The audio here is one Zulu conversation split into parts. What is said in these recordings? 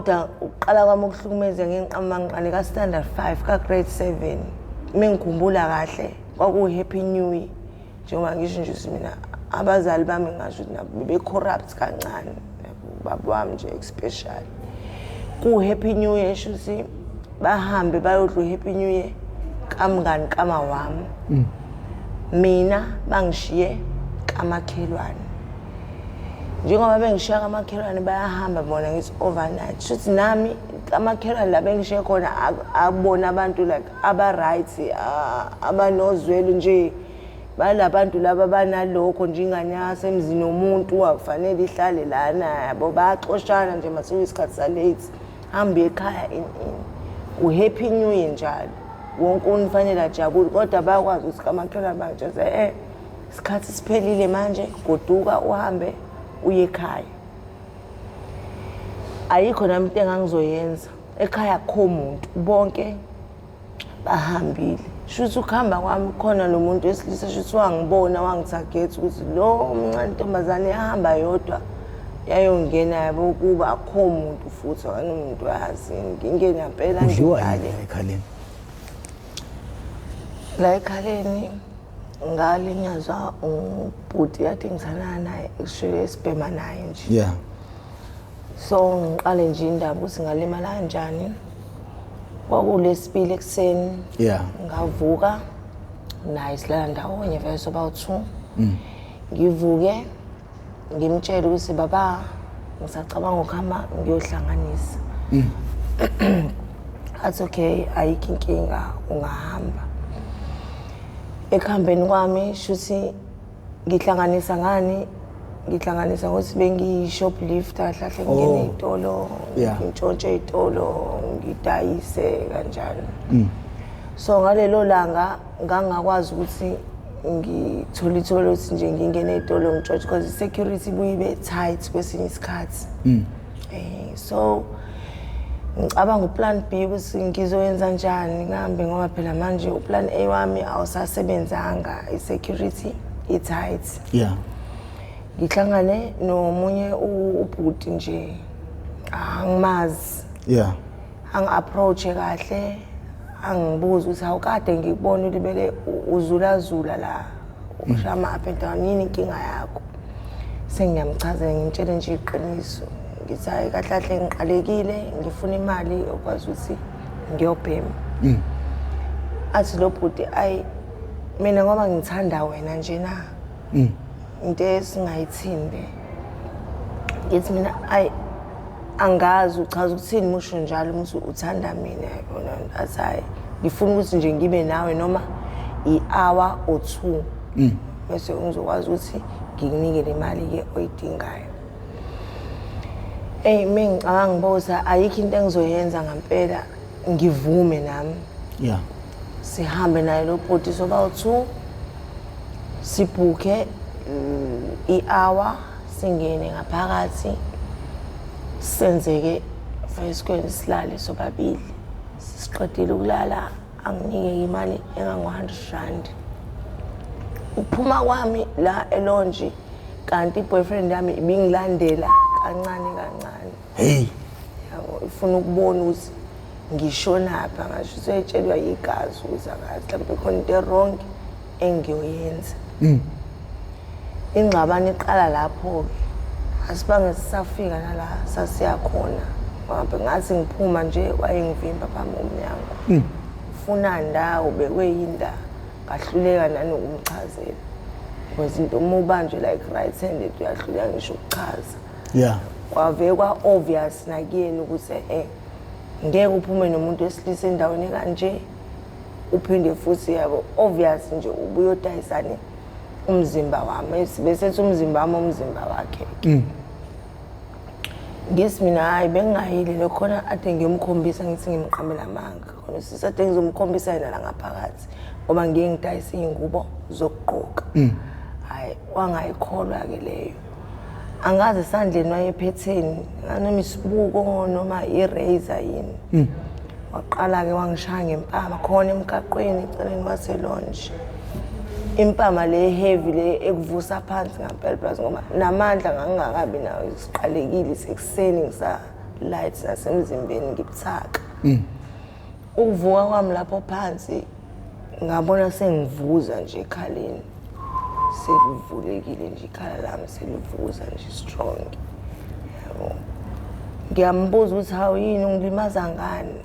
Kodwa uqala kwami ukuhlukumeza ngenqamanqane ka standard 5 ka grade 7 mengikhumbula kahle kwaku happy new year njengoba ngisho nje mina abazali bami ngasho ukuthi nabo be corrupt kancane baba wami nje especially ku happy new year shuthi bahambe bayodla happy new year kamngani kama wami mina bangishiye kamakhelwane njengoba bengishiya kamakhelwane bayahamba bona ngithi overnight shuthi nami kamakhelwane la bengishiye khona abona abantu like aba right abanozwelo nje balabantu laba banalokho nje ingane yasemzini womuntu akufanele ihlale lana yabo baxoshana nje mase isikhathi sa late hambe ekhaya happy new year njalo wonke unifanele ajabule kodwa bayakwazi ukuthi kamakhelwane manje isikhathi siphelile manje goduka uhambe uye ekhaya ayikho nami into engangizoyenza ekhaya akho umuntu bonke bahambile shuthi ukuhamba kwami khona lo muntu wesilisa shuthi wangibona wangithagetha ukuthi lo umncane ntombazane yahamba yodwa yayongena yabo kuba akho umuntu futhi akanomuntu wazi ngingena phela ngidlale ekhaleni la ekhaleni ngalinyazwa ubhuti yathi ngisana naye ekushiywe esibhema naye nje yeah so ngiqale nje indaba ukuthi ngalimala kanjani kwakulesibili ekseni yeah ngavuka naye silala ndawonye vese about 2 ngivuke ngimtshela ukuthi baba ngisacabanga ukuhamba ngiyohlanganisa athi okay ayikho inkinga ungahamba ekuhambeni kwami shuthi ngihlanganisa ngani ngihlanganisa ukuthi bengi-shoplifter hlahle ngingene ey'tolo ngintshontshe ey'tolo ngidayise kanjalo so ngalelo langa ngangakwazi ukuthi ngithole ithole ukuthi nje ngingene ey'tolo ngitshontshe because i-security ibuye ibe tight kwesinye isikhathi so ngicabanga uplan B ukuthi ngizoyenza njani ngihambe ngoba phela manje uplan A wami awusasebenzanga i-security i-tight yeah ngihlangane nomunye ubhuti nje angimazi yeah angi-approach kahle angibuza ukuthi awukade ngikubona ulibele uzulazula la ushama up and down yini inkinga yakho sengiyamchazela ngimtshele nje iqiniso ngithi hayi kahle kahle ngiqalekile ngifuna imali okwazi ukuthi ngiyobhema athi lo bhuti ayi mina ngoba ngithanda wena nje na into esingayithinde ngithi mina ayi angazi uchaza ukuthini musho njalo musu uthanda mina yabona athi hayi ngifuna ukuthi nje ngibe nawe noma i-hour or 2 bese ngizokwazi ukuthi ngikunike le mali-ke oyidingayo ngicabanga ngiboza ayikho into engizoyenza ngampela ngivume nami yeah sihambe naye lo bhuti soba 2 sibhuke i-hour singene ngaphakathi senzeke fesikweni silale sobabili siqedile ukulala anginike imali engango-100 rand uphuma kwami la elonji kanti i-boyfriend yami ibingilandela kancane kancane hey yabo ifuna ukubona ukuthi ngishonapha ngasho seyitshelwa igazi ukuthi angazi mhlawumbe khona into wrong engiyoyenza ingxabano iqala lapho-ke asibange sisafika nala sasiya khona ngoba ngathi ngiphuma nje wayengivimba phambi komnyango ufuna ndawo bekwe yinda ngahluleka nanokumchazela because into uma ubanjwe like right handed uyahluleka ngisho ukuchaza yeah kwave kwa-obvious nakuyeni ukuthi ngeke uphume nomuntu wesilisa endaweni kanje uphinde futhi yabo obvious nje ubuyodayisane umzimba wami besethi umzimba wami umzimba wakhe ngisi mina hayi bengingayile lokhona ade ngiyomkhombisa ngithi ngimqamela amanga khona sisade ngizomkhombisa yena la ngaphakathi ngoba ngiye ngidayisa iy'ngubo zokugqoka hayi wangayikholwa-ke leyo angazi esandleni wayephetheni noma isibuko noma i-razor yini waqala-ke wangishaya ngempama khona emgaqweni eceleni kwaselonje impama le heavy le ekuvusa phansi ngampela plus ngoba namandla ngangingakabi nayo siqalekile sekuseni lights nasemzimbeni ngibuthaka ukuvuka kwami lapho phansi ngabona sengivuza nje ekhaleni sekuvulekile nje ikhala lami selivuza nje strong yabo ngiyambuza ukuthi hawu yini ungilimaza ngani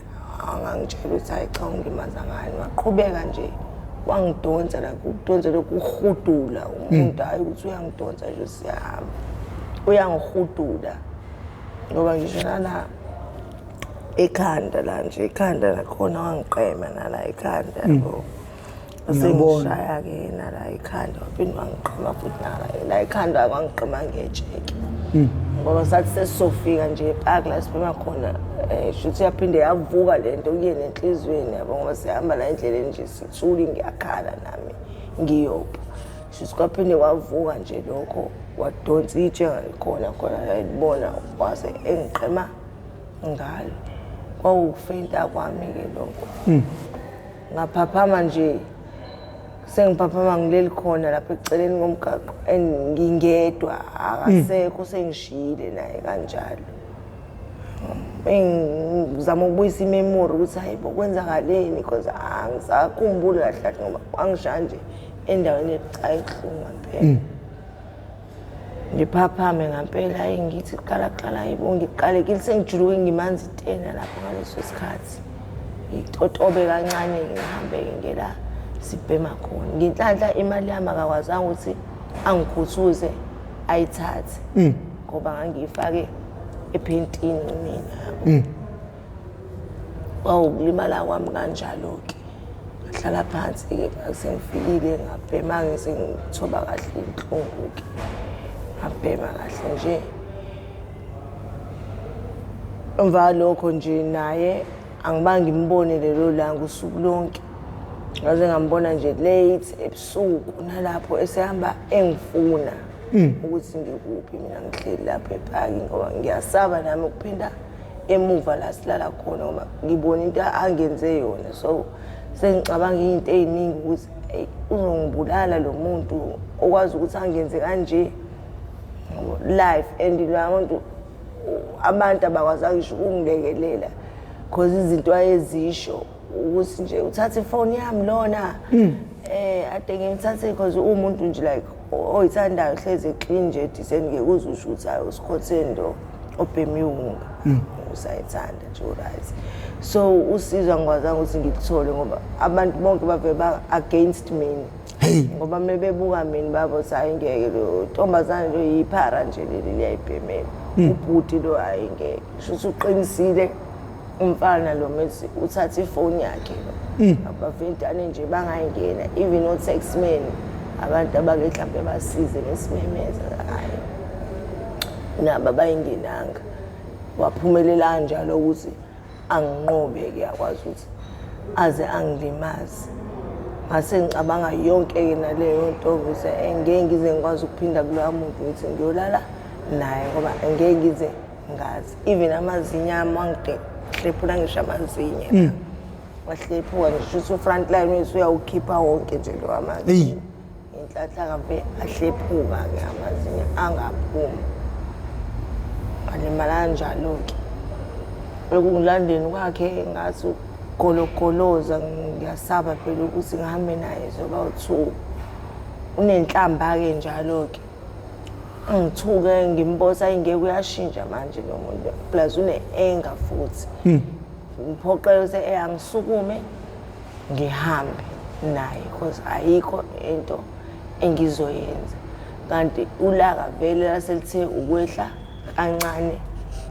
angangitshela ukuthi hayi cha ungilimaza ngani waqhubeka nje wangidonsa la ukudonsa lokuhudula umuntu hayi ukuthi uyangidonsa nje siyahamba uyangihudula ngoba ngisho nala ekhanda la nje ekhanda lakhona wangiqema nala ekhanda yabo sengishaya ke nala ekhanda waphinde wangiqema futhi nala ekhanda wangiqema ngejeki ngoba sathi sesizofika nje epark la siphuma khona shuthi yaphinde yavuka lento kuyena enhlizweni yabo ngoba sihamba la endleleni nje sithuli ngiyakhala nami ngiyopha shuthi kwaphinde wavuka nje lokho wadonsa itshe khona libona wase engiqema ngalo kwawufenta kwami ke lokho ngaphaphama nje sengiphaphama ngileli khona lapha eceleni komgaqo ngingedwa akasekho sengishile naye kanjalo ngizama ukubuyisa imemory ukuthi hayibo kwenzakaleni because angisakhumbuli kahle ngoba angishaya nje endaweni ebucayi kuhlungu ngempela ngiphaphame ngempela hayi ngithi qala hayibo ngiqalekile sengijuluke ngimanzi itena lapho ngaleso sikhathi ngitotobe kancane ngihambe ngela sibhema khona nginhlanhla imali yami akakwazanga ukuthi angikhuthuze ayithathe ngoba ngangifake ephentini mina wawukulimala kwami kanjalo ke ngahlala phansi ke sengifikile ngabhema ngisengithoba kahle inhlungu ke ngabhema kahle nje emva lokho nje naye angibangi ngimbone lelo langa usuku lonke ngaze ngambona nje late ebusuku nalapho esehamba engifuna ukuthi ngikuphi mina ngihleli lapha epark ngoba ngiyasaba nami ukuphinda emuva la silala khona ngoba ngibona into angenze yona so sengicabanga into eziningi ukuthi uzongibulala lo muntu okwazi ukuthi angenze kanje life and lamuntu abantu abakwazanga ngisho ukungilekelela because izinto ayezisho ukuthi nje uthathe ifoni yami lona ade ngimthathe because umuntu nje like oyithandayo hleze clean nje disengeke uzusho ukuthi hayi usikhothendo obhemiwunga usayithanda nje right so usizwa ngikwazanga ukuthi ngikuthole ngoba abantu bonke baveba against mina ngoba mebebuka mina babo hayi ngeke lo ntombazana lo yiphara nje leli liyayibhemela ubhuti lo hayi ngeke shuthi uqinisile umfana lo methi uthatha ifoni yakhe abaventane nje bangayingena even no text man abantu abake mhlambe basize nesimemeza hayi naba bayingenanga waphumelela kanjalo ukuthi anginqobe ke yakwazi ukuthi aze angilimaze ngase ngicabanga yonke ke naleyo nto ukuthi engeke ngize ngikwazi ukuphinda kuloya muntu ukuthi ngiyolala naye ngoba engeke ngize ngazi even amazinya ami wangihlephula ngisho amazinya wahlephuka ngisho ukuthi front line wethu uyawukhipha wonke nje lo amazinya inhlanhla kambe ahlephuka ke amazinya angaphumi alimala kanjalo ke lokungilandeni kwakhe ngathi gologoloza ngiyasaba phela ukuthi ngihambe naye zoba u2 unenhlamba ke njalo ke ngithuke ngimbosa ingeke uyashintsha manje lo muntu plus une-anger futhi ngiphoqela ukuthi angisukume ngihambe naye because ayikho into engizoyenza kanti ulaka vele laselithe ukwehla kancane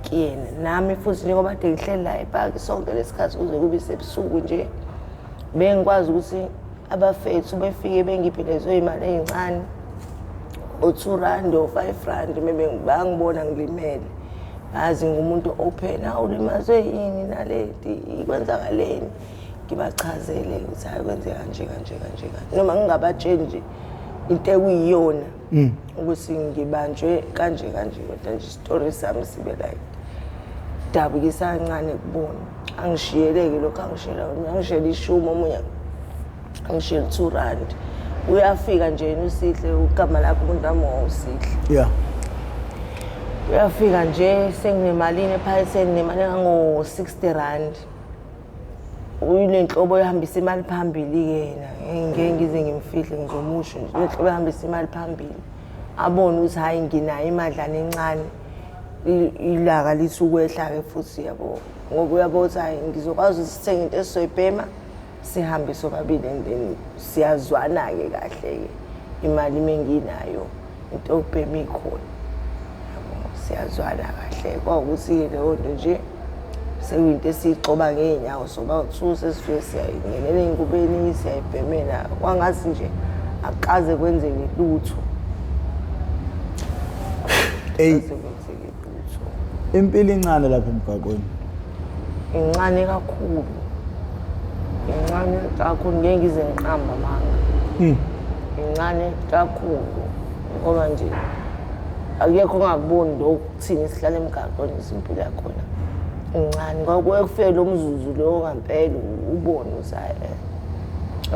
kuyena nami futhi njengoba kade ngihleli la epark sonke lesikhathi kuze kube sebusuku nje bengikwazi ukuthi abafethu befike bengiphe lezo imali ezincane o2 or 5 maybe bangibona ngilimele bazi ngumuntu open awulimazwe yini naleti ikwenzakaleni ngibachazele ukuthi hayi kwenzeka kanje noma ngingabatsheli nje into ekuyiyona ukuthi ngibanjwe kanje kodwa nje story sami sibe like dabukisa kancane kubona angishiyeleke lokho angishiyela ishumi omunye angishiyela R2 uyafika nje usihle ugama lakho umuntu wami wawusihle uyafika nje senginemalini ephaketheni nginemali engango-60 rand. Uyinhlobo ehambisa imali phambili kena ngeke ngize ngimfihle ngizomusho nje inhlobo ehambisa imali phambili abone ukuthi hayi nginayo imadlana encane ilaka lisukwehla-ke futhi yabo ngoba uyabona ukuthi hayi ngizokwazi ukuthi sithenge into esizoyibhema sihambe sobabili and then siyazwana-ke kahle-ke imali menginayo into yokubhema ikhona yabo siyazwana kahle kwawukuthi-ke leyo nto nje sekuyinto esiyigcoba ngey'nyawo soba u-2 sesifike siyayingenela ey'ngubeni siyayibhemela kwangathi nje akukaze kwenzeke lutho. Impilo incane lapha emgaqweni. Incane kakhulu. Incane kakhulu ngeke ngize ngiqamba manga. Incane kakhulu ngoba nje akekho ongakuboni lokhu kuthini sihlala emgaqweni impilo yakhona. Incane kwakuye kufike lo mzuzu lo ngampela ubone ukuthi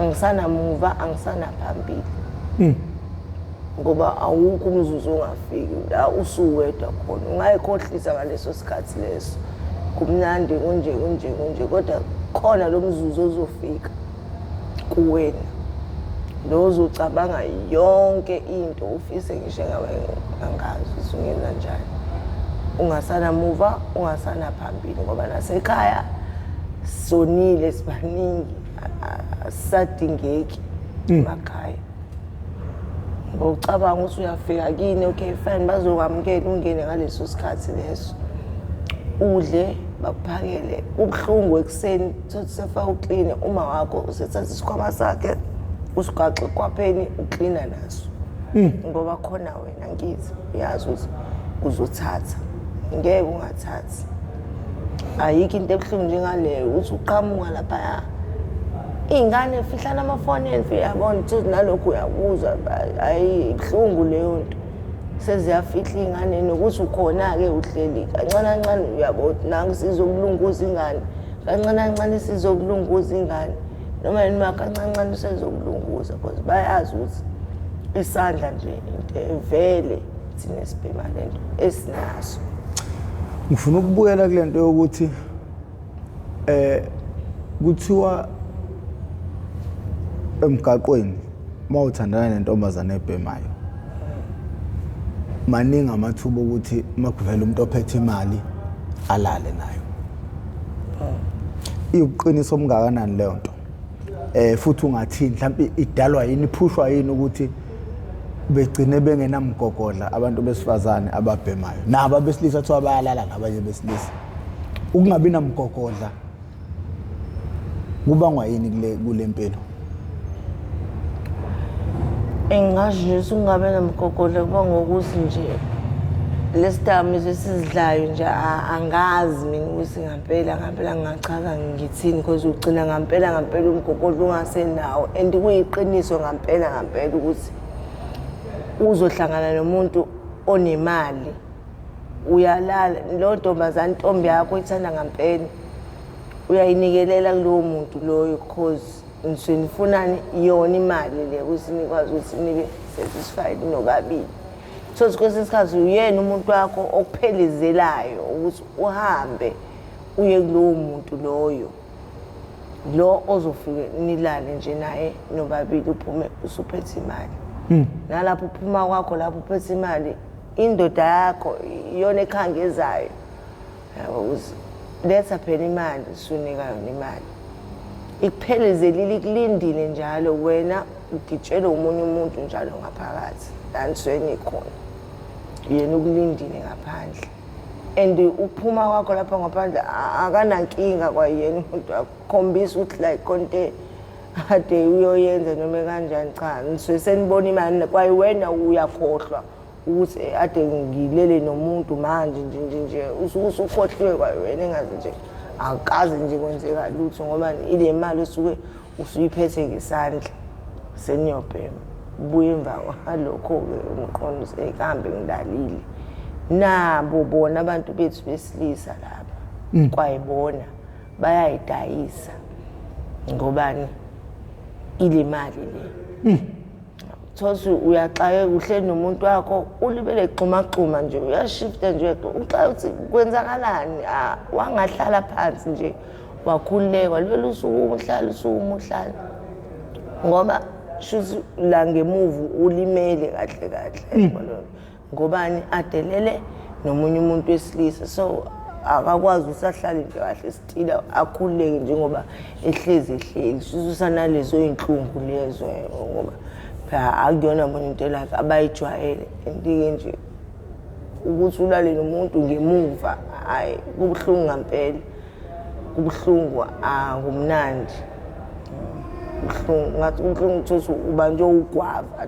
angisanamuva angisanaphambili. Ngoba awukho umzuzu ongafiki la usuwedwa khona ungayikhohlisa ngaleso sikhathi leso kumnandi kunje kodwa khona lo mzuzu ozofika kuwena lo uzocabanga yonke into ufise ngisho ngabe angazi usungenza njani ungasanamuva ungasanaphambili ngoba nasekhaya sonile sibaningi asadingeki emakhaya. Ngocabanga ukuthi uyafika kini okay fine bazokwamukela ungene ngaleso sikhathi leso udle bakuphakele ubhlungu ekseni uthi sefa uclean uma wakho usethatha isikhwama sakhe usigaxe kwapheni ucleana naso ngoba khona wena ngithi uyazi ukuthi uzothatha ngeke ungathathi ayikho into ebuhlungu njengaleyo uthi uqhamuka lapha ingane fihlana amafoni yabona ukuthi nalokho uyabuza ayi ibhlungu leyo nto seziyafihla ingane nokuthi ukhona-ke uhleli kancane uyabona nangu sizokulunguza ingane kancane sizokulunguza ingane noma yini kancane sizokulunguza because bayazi ukuthi isandla nje into evele thina sibhema lento esinaso. Ngifuna ukubuyela kule nto yokuthi kuthiwa emgaqweni mawuthandana nentombazane ebhemayo maningi amathuba ukuthi makuvela umuntu ophethe imali alale nayo. Iyiqiniso omngakanani leyo nto futhi ungathini mhlawumbe idalwa yini iphushwa yini ukuthi begcine bengenamgogodla abantu besifazane ababhemayo nabo abesilisa thiwa bayalala nabanye besilisa ukungabi namgogodla kubangwa yini kule mpilo? Engasho ungabe namgogodla kuba ngokuthi nje lesitami sizidlayo nje angazi mina ukuthi ngampela ngingachaka ngithini because ugcina ngampela umgogodla ungasenawo and kuyiqiniso ngampela ukuthi uzohlangana nomuntu onemali uyalala lo ntombazane intombi yakho ithanda ngampela uyayinikelela kulowo muntu loyo because nifunani yona imali le ukuthi nikwazi ukuthi nibe satisfied nobabili. So sikwesinye isikhathi uyena umuntu wakho okuphelezelayo ukuthi uhambe uye kulowo muntu loyo lo ozofike nilale nje naye nobabili uphume usuphethe imali. Nalapho uphuma kwakho lapho uphethe imali indoda yakho iyona ekhangezayo yabo ukuthi letha phela imali sunika yona imali ikuphelezeli ikulindile njalo wena ugitshele umunye umuntu njalo ngaphakathi la nisweni khona yena ukulindile ngaphandle and uphuma kwakho lapha ngaphandle akanankinga kwayena umuntu akukhombisa ukuthi like konke ade uyoyenza noma kanjani cha niswe senibona imali kwaye wena uyakhohlwa ukuthi ade ngilele nomuntu manje nje usukhohliwe kwaye wena engazi nje akazi nje kwenzeka lutho ngoba ile mali usuke usuyiphethe ngesandla seniyobhema buye emva kwalokho-ke umqondo sekambe ngidalile nabo bona abantu bethu besilisa lapha kwayibona bayayidayisa ngobani ile mali le thothi uyaxakeka uhleli nomuntu wakho ulibele xuma nje uyashifta nje uxa uthi kwenzakalani wangahlala phansi nje wakhululeka lelo usuku umuhlala ngoba shuthi la ngemuva ulimele kahle ngobani adelele nomunye umuntu wesilisa so akakwazi usahlala nje kahle stila akhululeke njengoba ehlezi usanalezo inhlungu lezo ngoba phela akuyona umuntu like abayijwayele entike nje ukuthi ulale nomuntu ngemuva hayi kubuhlungu ngempela kubuhlungu angumnandi ubuhlungu ngathi ubuhlungu ukuthi uba nje ugwava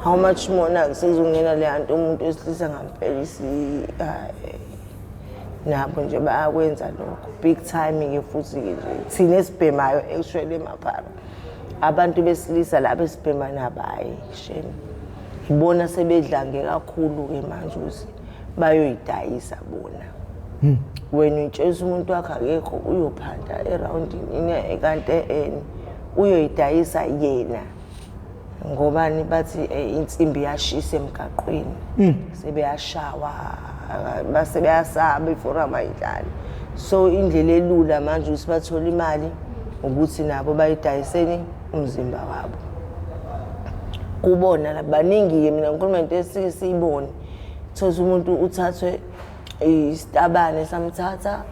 how much more na sezongena le nto umuntu esilisa ngempela nabo nje bayakwenza lokho big time ke futhi ke thina esibhemayo actually emaphara abantu besilisa laba esibhema nabayi shame ibona sebedlange kakhulu ke manje ukuthi bayoyidayisa bona wena utshela umuntu wakhe akekho uyophanda eroundini kanti uyoyidayisa yena ngobani bathi insimbi yashisa emgaqweni sebeyashawa basebeyasaba before abayidlali so indlela elula manje ukuthi bathola imali ukuthi nabo bayidayiseni umzimba wabo kubona labaningi ke mina ngikhuluma into esiyibone thoza umuntu uthathwe isitabane samthatha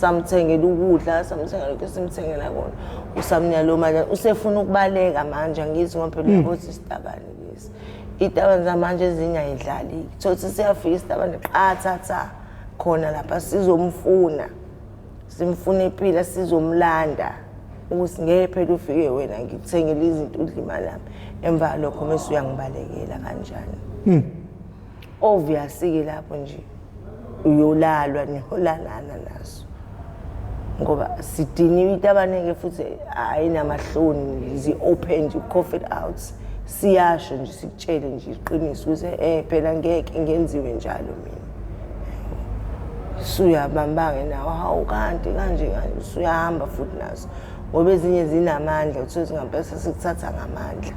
samthengela ukudla samthengela lokho simthengela kona usamnya lo manje usefuna ukubaleka manje angithi ngoba phela yabo isitabane lesi itabane zamanje ezinye ayidlali thothi siyafika isitabane qathatha khona lapha sizomfuna simfuna impilo sizomlanda ukuthi ngeke phela ufike wena ngikuthengele izinto udla imali yami emva lokho mase uyangibalekela kanjani obviously ke lapho nje uyolalwa niholalana naso ngoba sidiniwe itabaneke futhi ayinamahloni zi open nje cough it out siyasho nje sikutshele nje iqiniso ukuthi phela ngeke ngenziwe njalo mina suyabambange nawo hawu kanti kanje usuyahamba futhi naso ngoba ezinye zinamandla uthothi ngempela sikuthatha ngamandla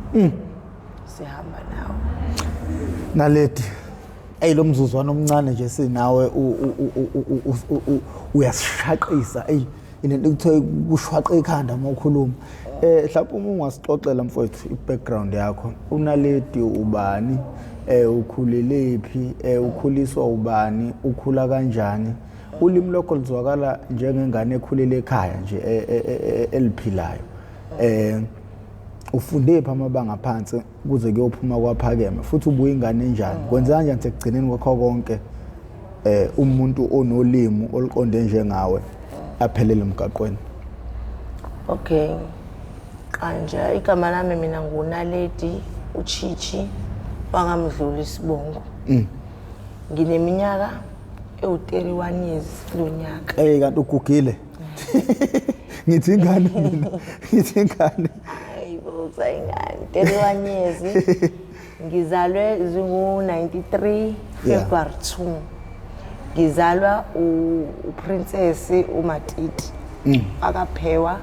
sihamba nawo naledi lo mzuzwana omncane nje sinawe uyasishaqisa into ekuthiwa kushwaqa ekhanda makhuluma mhlawumbe uma ungasixoxela mfowethu i-background yakho uNaledi ubani ukhulelephi ukhuliswa ubani ukhula kanjani ulimi lokho lizwakala njengengane ekhulele ekhaya nje eliphilayo ufunde pha amabanga phansi kuze kuyophuma kwaphakeme futhi ubuye ingane enjani kwenza kanjani sekugcineni kwakho konke umuntu onolimi oluqonde njengawe aphelele emgaqweni okay kanje igama lami mina nguNaledi uChichi wangamdlula isibongo ngineminyaka ewu31 years lonyaka kanti ugugile ngithi ingane mina ngithi ingane ingane 31 years ngizalwe zingu93 February 2 ngizalwa uprincess uMatiti akaphewa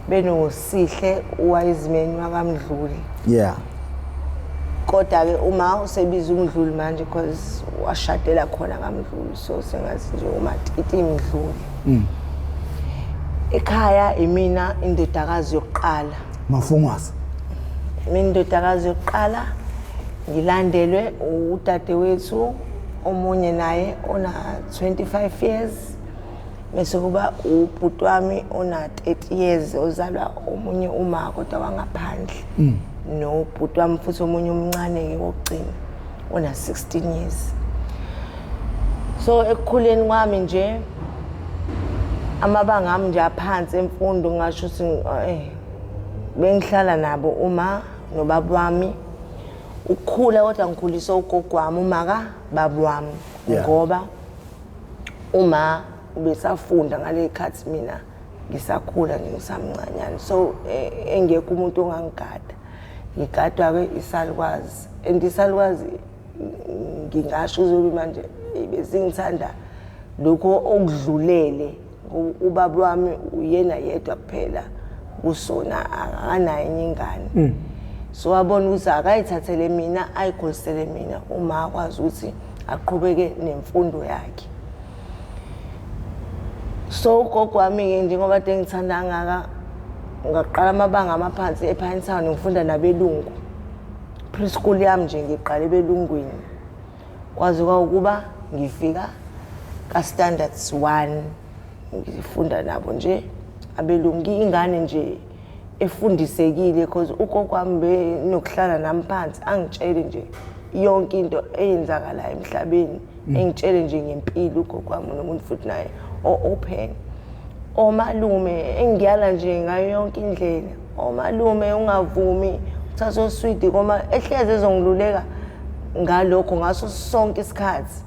benosihle uwayizimeni wakamdluli kodwa ke uma usebiza umdluli manje because washadela khona kamdluli so sengathi nje uMatiti imdluli ekhaya imina indodakazi yokuqala Mafungwazi mina indodakazi yokuqala ngilandelwe udadewethu omunye naye ona 25 years bese kuba ubhuti wami ona 30 years ozalwa omunye uma kodwa wangaphandle nobhuti wami futhi omunye omncane ke wokugcina ona 16 years so ekukhuleni kwami nje amabanga ami nje aphansi emfundo ngasho ukuthi bengihlala nabo uma nobaba wami ukukhula kodwa ngikhuliswa ugogo wami umaka baba wami ngoba uma ubesafunda ngale khathi mina ngisakhula ngisamncanyana so engekho umuntu ongangigada ngigadwa ke isalukwazi isalukwazi ngingasho uzobe manje besingithanda lokho okudlulele ubaba wami uyena yedwa kuphela kusona akanayo ingane so wabona ukuthi akayithathele mina ayikholisele mina uma akwazi ukuthi aqhubeke nemfundo yakhe. So ugogo wami-ke njengoba kade ngithanda ngaka ngaqala amabanga amaphansi ePinetown ngifunda nabelungu. Preschool yami nje ngiqala ebelungwini kwaze kwaukuba ngifika ka standards 1 ngifunda nabo nje abelungu. Ingane nje efundisekile because ugogo wami benokuhlala nami phansi angitshele nje yonke into eyenzakalayo emhlabeni, engitshele nje ngempilo ugogo wami nomuntu futhi naye open. Omalume engiyala nje ngayo yonke indlela. Omalume ungavumi uthatha oswidi koma ehleze ezongiluleka ngalokho ngaso sonke isikhathi.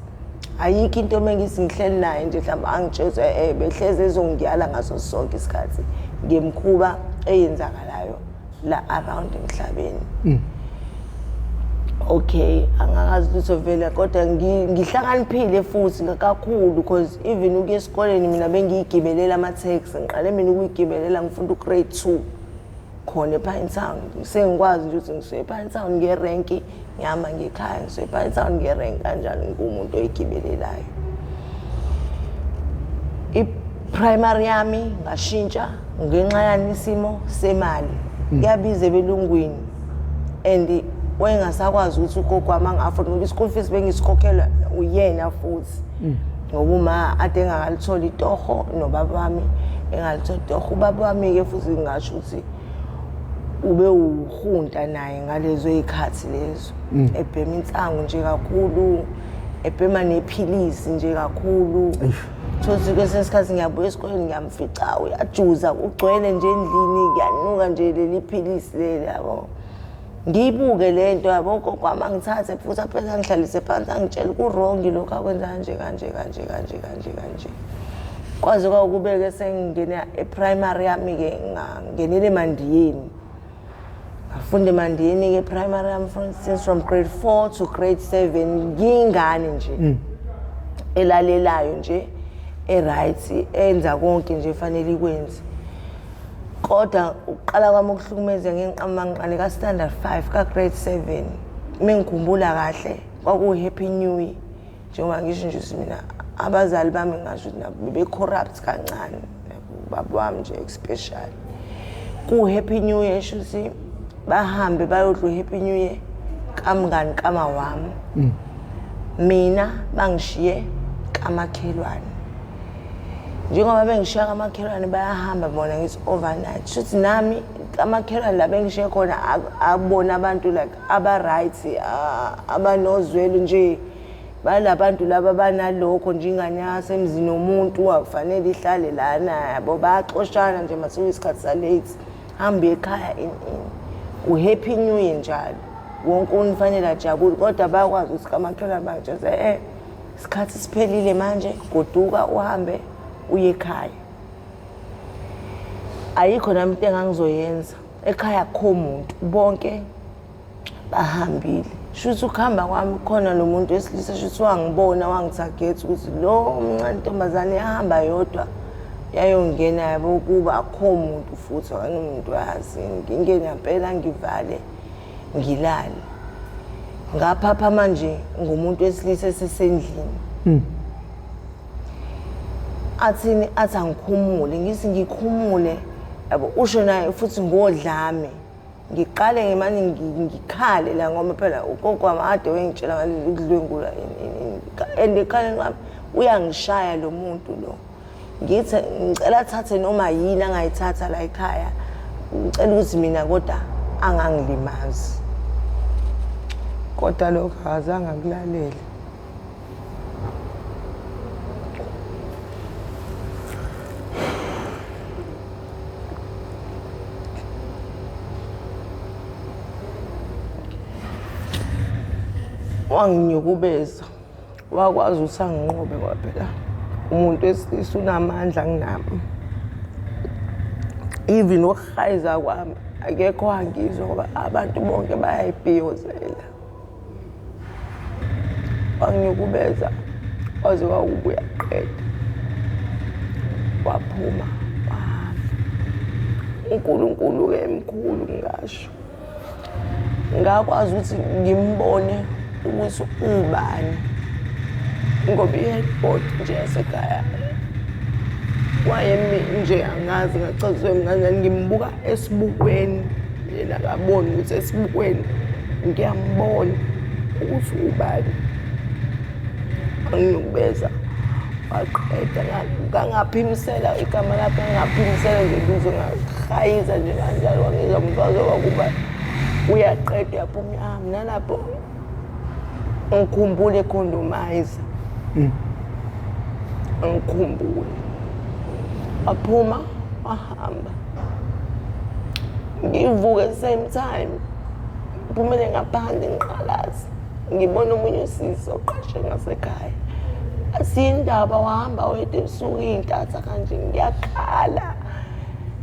Ayikho into mengisingihleli naye nje mhlawumbe angitshela behleze ezongiyala ngaso sonke isikhathi ngemkhuba eyenzakalayo la around emhlabeni. Okay, angakazi lutho vele kodwa ngihlakaniphile futhi kakhulu because even ukuya esikoleni mina bengiyigibelela ama-taxi. Ngiqale mina ukuyigibelela ngifunda ugrade 2 khona ePinetown. Sengikwazi nje ukuthi ngisuke ePinetown ngerenki ngihamba ngekhaya, ngisuke ePinetown ngerenki kanjalo ngumuntu oyigibelelayo. I-primary yami ngashintsha ngenxa yanisimo semali. Kuyabiza ebelungwini and wengasakwazi ukuthi ugogo wami angafuni ngoba i-school fees bengisikhokhelwa uyena futhi ngoba uma ade engakalithola itoho nobaba wami engalithola itoho. Ubaba wami-ke futhi ngingasho ukuthi ube uhunta naye ngalezo y'khathi lezo, ebhema insangu nje kakhulu, ebhema nephilisi nje kakhulu. Thothi kwesinye isikhathi ngiyabuya esikoleni ngiyamfica uyajuza ugcwele nje endlini, kuyanuka nje leli philisi leli yabo. Ngiyibuke lento yabo ugogo wami angithathe futhi aphela ngihlalise phansi angitshela ku-wrong lokho akwenza kanje. Kwaze kwakubeke sengingena e-primary yami-ke ngangenela eMandiyeni. Ngafunda eMandiyeni-ke e-primary yami from grade 4 to grade 7 ngiyingane nje elalelayo nje e-right enza konke nje fanele ikwenze. Kodwa uqala kwami ukuhlukumeza ngenqamanqane ka standard 5 ka grade 7 mengikhumbula kahle kwaku-Happy New Year. Njengoba ngisho nje mina abazali bami ngasho nabo be-corrupt kancane, ubaba wami nje especially. Ku-Happy New Year shuthi bahambe bayodla u-Happy New Year kamngani kama wami, mina bangishiye kamakhelwane. Njengoba bengishiya kamakhelwane bayahamba bona ngithi overnight shuthi nami kamakhelwane la bengishiye khona akubona abantu like aba-right abanozwelo nje. Balabantu laba banalokho nje ingane yasemzini womuntu akufanele ihlale lana yabo, baxoshana nje mase isikhathi sa-late hambe ekhaya u-Happy New Year njalo wonke unifanele ajabule. Kodwa bayakwazi ukuthi kamakhelwane bangitshela isikhathi siphelile manje goduka uhambe uye ekhaya. Ayikho nami into engangizoyenza ekhaya, akukho muntu, bonke bahambile. Shuthi ukuhamba kwami khona lo muntu wesilisa shuthi wangibona wangithagetha ukuthi lo mncane ntombazane yahamba yodwa yayongena yabo ukuba akukho muntu futhi akanomuntu wazi. Ngingene ngempela ngivale ngilale. Ngaphapha manje ngumuntu wesilisa esesendlini. Athini athi angikhumule, ngisi ngikhumule yabo usho naye futhi ngodlame. Ngiqale ngemani ngikhale la ngoba phela ugogo wami ade wengitshela ngaleli kudlwengula and ekhaleni kwami uyangishaya lo muntu lo. Ngithi ngicela athathe noma yini angayithatha la ekhaya, ngicela ukuthi mina kodwa angangilimazi. Kodwa lokho azange akulalele. Wanginyukubeza, wakwazi ukuthi anginqobe kwaphela. Umuntu wesilisa unamandla kunami. Even ukuhayiza kwami akekho wangizwa ngoba abantu bonke bayayibhiyozela. Wanginyukubeza waze wawubuya qeda. Waphuma wahamba. uNkulunkulu-ke mkhulu ngasho. ngakwazi ukuthi ngimbone ukuthi ubani ngoba i-headboard nje yasekhaya wayemi nje angazi ngachazwe mngani ngimbuka esibukweni yena akaboni ukuthi esibukweni ngiyambona ukuthi ubani angiyokubeza waqeda ngangaphimisela igama lakhe ngaphimisela nje bizo ngahayiza nje kanjalo wangizwa umfazi wakuba uyaqeda yaphuma mina lapho ngikhumbule econdomizer ngikhumbule aphuma ahamba ngivuke same time phumele ngaphandle ngiqalaza ngibona omunye usisi oqashe ngasekhaya asiyindaba wahamba wethu ebusuku iy'ntatha kanje ngiyakhala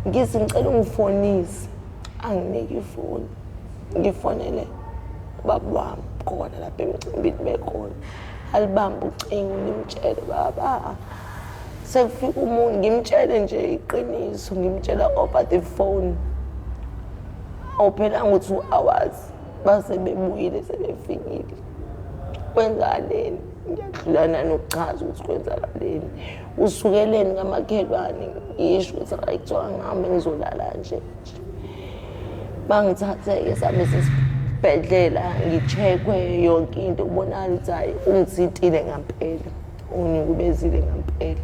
ngithi ngicela ungifonise anginike ifoni ngifonele ubaba wami khona lapha emcimbini bekhona alibamba ucingo ngimtshele baba sekufika umuntu ngimtshele nje iqiniso ngimtshela over the phone awuphelanga u2 hours base bebuyile sebefikile kwenzakaleni ngiyadlulana nokuchaza ukuthi kwenzakaleni usukeleni ngamakhelwane ngisho ukuthi ayithiwa ngihambe ngizolala nje bangithathe-ke sabe sesibhedlela ngi-check-we yonke into ubonakala ukuthi hayi ungithintile ngampela unginyukubezile ngampela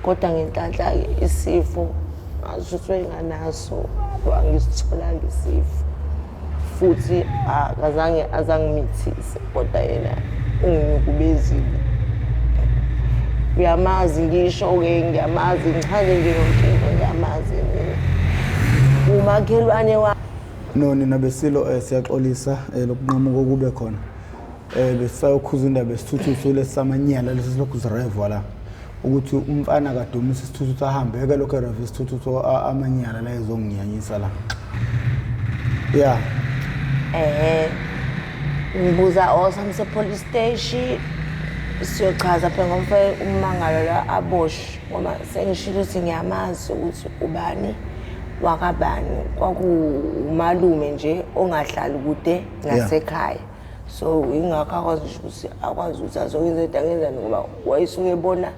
kodwa ngenhlanhla-ke isifo ngazisho nganaso angisitholanga isifo futhi azangimithise kodwa yena unginyukubezile ngiyamazi ngisho-ke ngiyamazi ngichaze nje yonke into ngiyamazi umakhelwane wami nina besilo siyaxolisa lokunqamuka okube khona besayokhuza indaba esithuthuthi lesamanyala lesi silokhu zirevwa la ukuthi umfana kadumisa isithuthuthi ahambe lokho ereve isithuthuthi amanyala la ezongiyanyisa la yeah ngibuza osamse police station siyochaza phela ngomfana ummangalo la abosh ngoba sengishilo ukuthi ngiyamazi ukuthi ubani wakabani kwakumalume nje ongahlali kude ngasekhaya so ingakho akwazi ukuthi akwazi ukuthi azokwenza into angenzani ngoba wayisuke ebona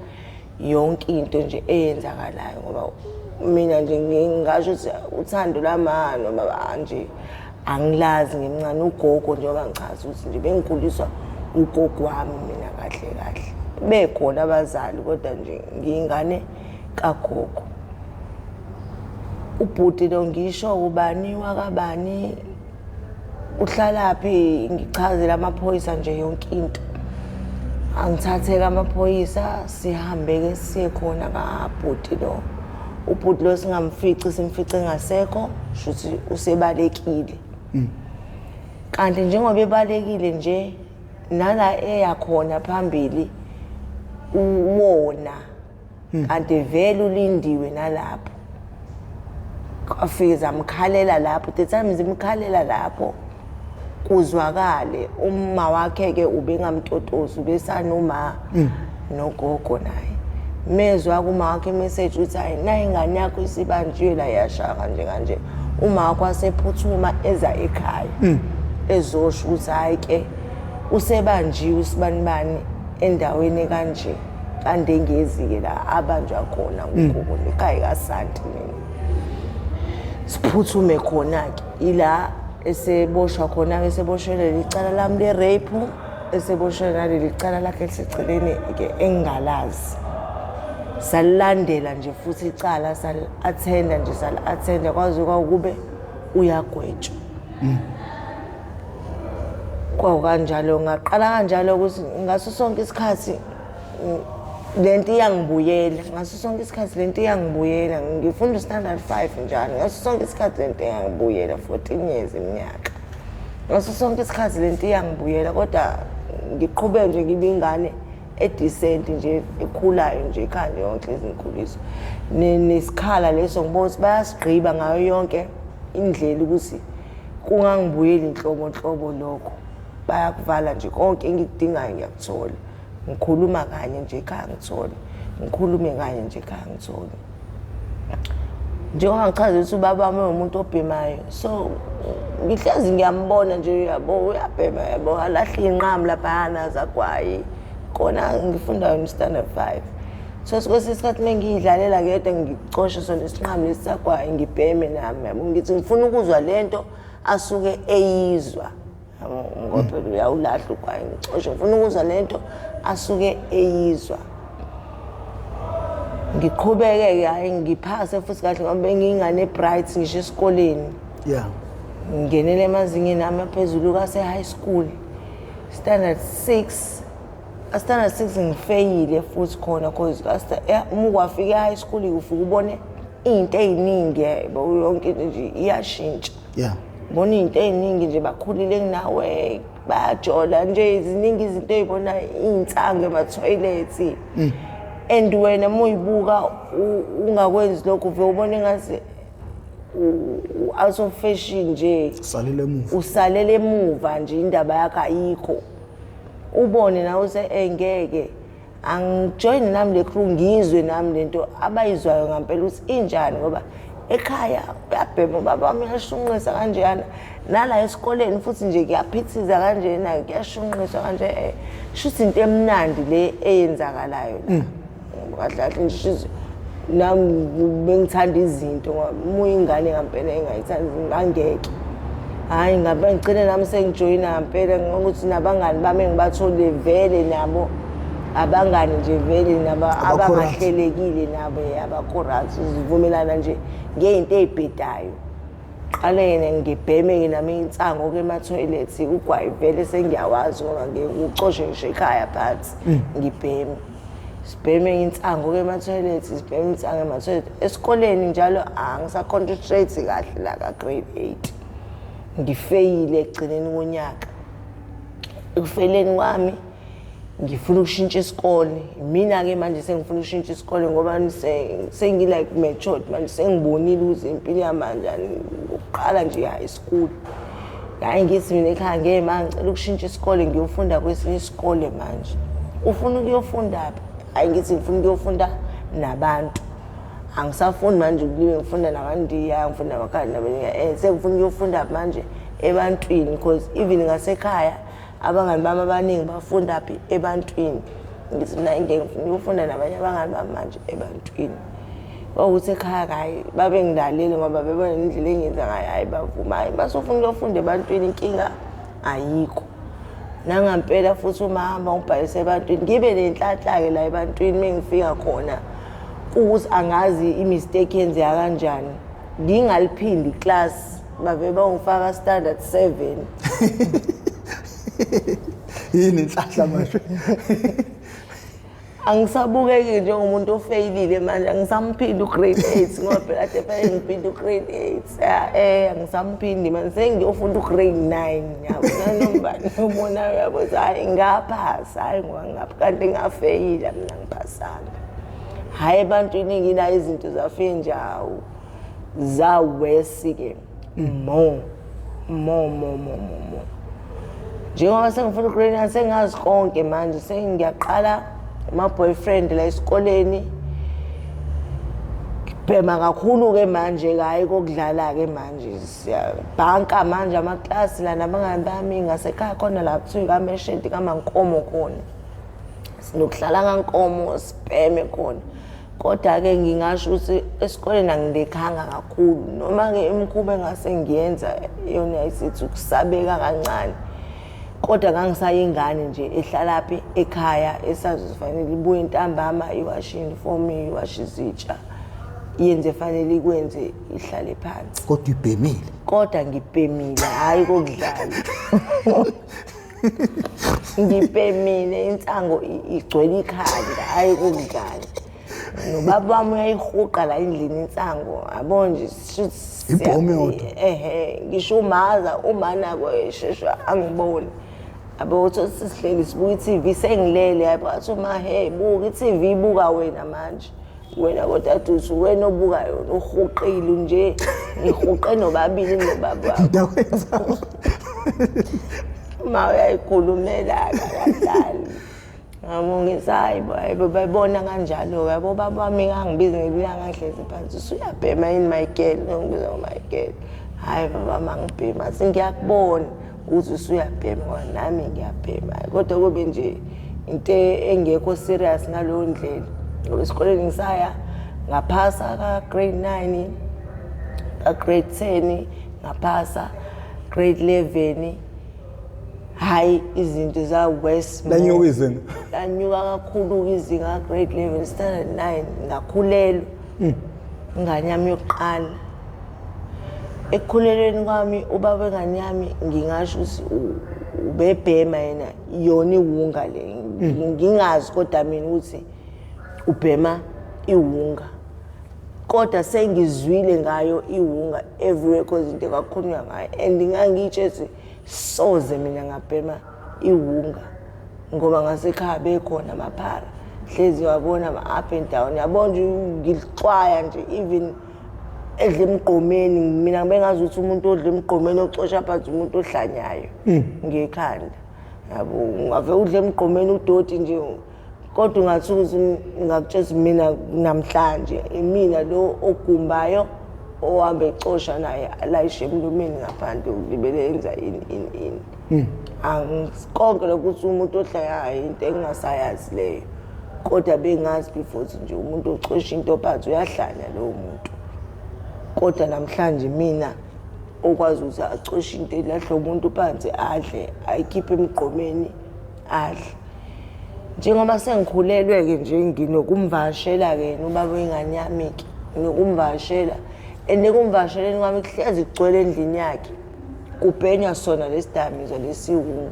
yonke into nje eyenzakalayo ngoba mina nje ngingasho ukuthi uthando lama noma nje angilazi ngimncane ugogo njengoba ngichaza ukuthi nje bengikhuliswa ugogo wami mina kahle kahle bekhona abazali kodwa nje ngiyingane kagogo ubhuti lo ngisho ubani wakabani uhlalaphi ngichazela amaphoyisa nje yonke into angithatheka amaphoyisa sihambe-ke siye khona kabhuti lo ubhuti lo singamfici simfice ngasekho shuthi usebalekile kanti njengoba ebalekile nje nala eyakhona phambili uwona kanti vele ulindiwe nalapho kwafika zamkhalela lapho the time zimkhalela lapho kuzwakale umma wakhe-ke ubengamtotozi ubesanoma nogogo naye mezwa kuma wakhe imessage uthi hayi naye ingane yakho isibanjiwe la yashaka njenganje uma wakho wasephuthuma eza ekhaya ezosho ukuthi hayi-ke usebanjiwe usibanibani endaweni kanje kandengezi-ke la abanjwa khona ngugogo ekhaya kasanti mina siphuthume khona-ke ila eseboshwa khona-ke eseboshelwe icala lami le-rape eseboshelwe naleli cala lakhe eliseceleni-ke engingalazi salilandela nje futhi icala sali-athenda nje sali-athenda kwaze kwakube uyagwetshwa kwakukanjalo ngaqala kanjalo ukuthi ngaso sonke isikhathi lento iyangibuyela ngaso sonke isikhathi lento iyangibuyela ngifunda standard 5 njalo ngaso sonke isikhathi lento iyangibuyela 14 years iminyaka ngaso sonke isikhathi lento iyangibuyela kodwa ngiqhubeke nje ngibe ingane edecent nje ekhulayo nje ekhaya yonke izikhuliso nesikhala leso ngibona ukuthi bayasigqiba ngayo yonke indlela ukuthi kungangibuyeli inhlobo lokho bayakuvala nje konke engikudingayo ngiyakuthola ngikhuluma kanye nje ekhaya ngithole ngikhulume kanye nje ekhaya ngithole njengoba ngichaza ukuthi ubaba wami umuntu obhemayo so ngihlezi ngiyambona nje yabo uyabhema yabo alahla inqamu laphana zagwayi kona ngifunda in standard 5 so sikhathi mengiyidlalela ngedwa ngicoshe sona isinqamu lesagwayi ngibheme nami yabo ngithi ngifuna ukuzwa lento asuke eyizwa ngoba uyawulahla ugwayi ngicoshe ngifuna ukuzwa lento asuke eyizwa ngiqhubeke hayi ngiphase futhi kahle ngoba bengingane bright ngisho esikoleni yeah ngingenele emazingeni ami aphezulu kase high school standard 6 ngifeyile futhi khona cause umkwafika high school ufika ubone into eziningi yabo yonke nje iyashintsha yeah bona into eziningi nje bakhulile kunawe bayajola nje iziningi izinto ezibona insanga ema toilets and wena moyibuka ungakwenzi lokho vele ubone ngathi out of fashion nje usalele emuva nje indaba yakhe ayikho ubone nawe ngeke angijoin nami le crew ngizwe nami lento abayizwayo ngempela ukuthi injani ngoba ekhaya uyabhema baba wami uyashunqisa kanjena nala esikoleni futhi nje kuyaphithiza kanjena kuyashunqiswa kanje shuthi into emnandi le eyenzakalayo la kahle nje nami bengithanda izinto ngoba ingane ngempela engayithanda ngangeke hayi ngabe ngicine nami sengijoyina ngempela ngokuthi nabangani bami ngibathole vele nabo abangani nje vele naba abangahlelekile nabo abacorrupt sivumelana nje ngeinto ezibhedayo qale yena ngibheme nami insango ke ema toilets ugwayi vele sengiyawazi ngoba ngikucoshe ngisho ekhaya phansi ngibheme sibheme insango ke ema toilets sibheme insango ema toilets esikoleni njalo angisa concentrate kahle la ka grade 8 ngifeyile egcineni konyaka ekufeleni kwami ngifuna ukushintsha isikole mina ke manje sengifuna ukushintsha isikole ngoba sengi like matured manje sengibonile ukuthi impilo yamanje uqala nje high school hayi ngithi mina ekhaya ngeke manje ngicela ukushintsha isikole ngiyofunda kwesinye isikole manje ufuna ukuyofunda apha hayi ngithi ngifuna ukuyofunda nabantu angisafuni manje ukuliwe ngifunda nabandiya ngifunda namakhaya nabanye sengifuna ukuyofunda manje ebantwini because even ngasekhaya abangani bami abaningi bafunda phi ebantwini ngithi mina ngeke ngifuna ukufunda nabanye abangani bami manje ebantwini ukuthi ekhaya hayi babe ngilalele ngoba bebona indlela engenza ngayo hayi bavuma hayi basofuna ukufunda ebantwini inkinga ayikho nangempela futhi uma hamba ubhalise ebantwini ngibe nenhlanhla ke la ebantwini mengifika khona ukuthi angazi imistake yenzeka kanjani ngingaliphindi iclass bave bangifaka standard 7 yini inhlahla manje angisabukeki njengomuntu ofeyilile manje angisamphindi ugrade 8 ngoba phela ade fanele ngiphinde ugrade 8 angisamphindi manje sengiyofunda ugrade 9 yabo nombani ubona yabo hayi ngaphasa hayi ngapha kanti ngafeyila mina ngiphasana hayi ebantwini ngina izinto zafike njawo zawesike mo njengoba sengifuna ugrade 9 sengazi konke manje sengiyaqala ama boyfriend la esikoleni ngibhema kakhulu ke manje hayi kokudlala ke manje siyabhanka manje amaklasi la nabangani bami ngasekhaya khona lapho kaMeshedi kaMankomo khona sinokuhlala kaNkomo sibheme khona kodwa ke ngingasho ukuthi esikoleni angilekhanga kakhulu noma ke imikhuba engase ngiyenza yona isithi ukusabeka kancane kodwa ngangisayingane nje ehlala phi ekhaya esazifanele ibuye intambama iwashi uniform iwashi izitsha yenze fanele ikwenze ihlale phansi kodwa ibhemile kodwa ngibhemile hayi kokudlala ngibhemile insango igcwele ikhanda hayi kokudlala nobaba wami uyayihuqa la endlini insango yabo nje ibhomi yodwa ngisho umaza umana kwesheshwa angiboni abo uthi sisihleli sibuka iTV sengilele yabo athi uma buka iTV ibuka wena manje wena kodwa athi wena obuka yona uhuqile nje ngihuqe nobabili nobaba ma uyayikhulumela kahlali Hayibo bayibona kanjalo yabo baba wami angibizi ngebilanga ngihlezi phansi usuyabhema yini my girl ngibiza my girl hayi baba mangibhema singiyakubona ukuthi usuyabhema nami ngiyabhema kodwa kube nje into engekho serious ngalowo ndlela ngoba esikoleni ngisaya ngaphasa ka grade 9 ka grade 10 ngaphasa grade 11 hayi izinto za West lanyuka izinga lanyuka kakhulu izinga grade 11 standard 9 ngakhulelwa ingane yami yokuqala ekukhulelweni kwami ubaba wengane yami ngingasho ukuthi ubebhema yena yona iwunga le ngingazi kodwa mina ukuthi ubhema iwunga kodwa sengizwile ngayo iwunga everywhere cause into kakhulunywa ngayo and ngangitshethi soze mina ngabhema iwunga ngoba ngasekhaya bekhona amaphara hlezi wabona ama up and down yabona nje ngixwaya nje even edle emgqomeni mina bengazi ukuthi umuntu odle emgqomeni ocosha phansi umuntu ohlanyayo ngekhanda yabo ngave udle emgqomeni udoti nje kodwa ungathi ukuthi ngakutshela mina namhlanje imina lo ogumbayo ohambe ecosha naye alayishe emlomeni ngaphandle ulibele enza ini konke lokuthi umuntu ohlayayo into engasayazi leyo kodwa bengazi before nje umuntu ocosha into phansi uyahlanya lowo muntu kodwa namhlanje mina okwazi ukuthi acoshe into elahla umuntu phansi adle ayikhiphe emgqomeni adle njengoba sengikhulelwe ke nje nginokumvashela ke ubaba wengane yami ke nginokumvashela kumvasheleni kwami kuhlezi kugcwele endlini yakhe kubhenywa sona lesidamizwa lesiwunga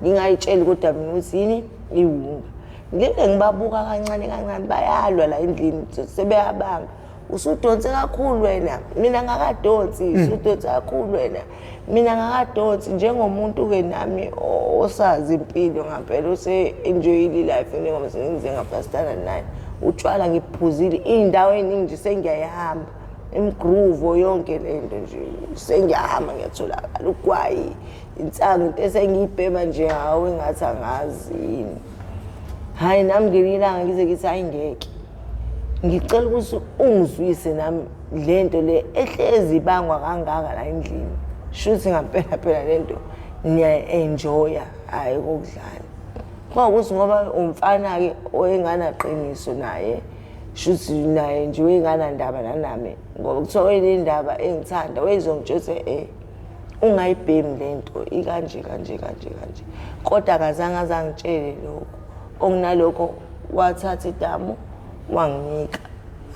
ngingayitsheli kodwa mina ukuthi yini iwunga ngeke ngibabuka kancane bayalwa la endlini sebeyabanga usudonse kakhulu wena mina ngakadonsi usudonse kakhulu wena mina ngakadonsi njengomuntu ke nami osazi impilo ngempela ose enjoyile life ngoba sengize ngapastana 9 utshwala ngiphuzile indawo eningi nje sengiyayihamba imgroove yonke lento nje sengiyahamba ngiyatholakala ugwayi insangu into esengiyibhema nje hawe ngathi angazi yini hayi nami ngelilanga ngize ngithi ayingeke ngicela ukuthi ungizwise nami lento le ehlezi ibangwa kangaka la endlini shuthi ngempela phela lento niya enjoya hayi ukudlala kwawukuthi ngoba umfana ke oyenganaqiniso naye shuthi naye nje wengana ndaba nanami ngoba kuthiwa indaba engithanda wezongitshela ungayibhemi lento ikanje kanje kodwa kazange lokho okunalokho wathatha idamu wanginika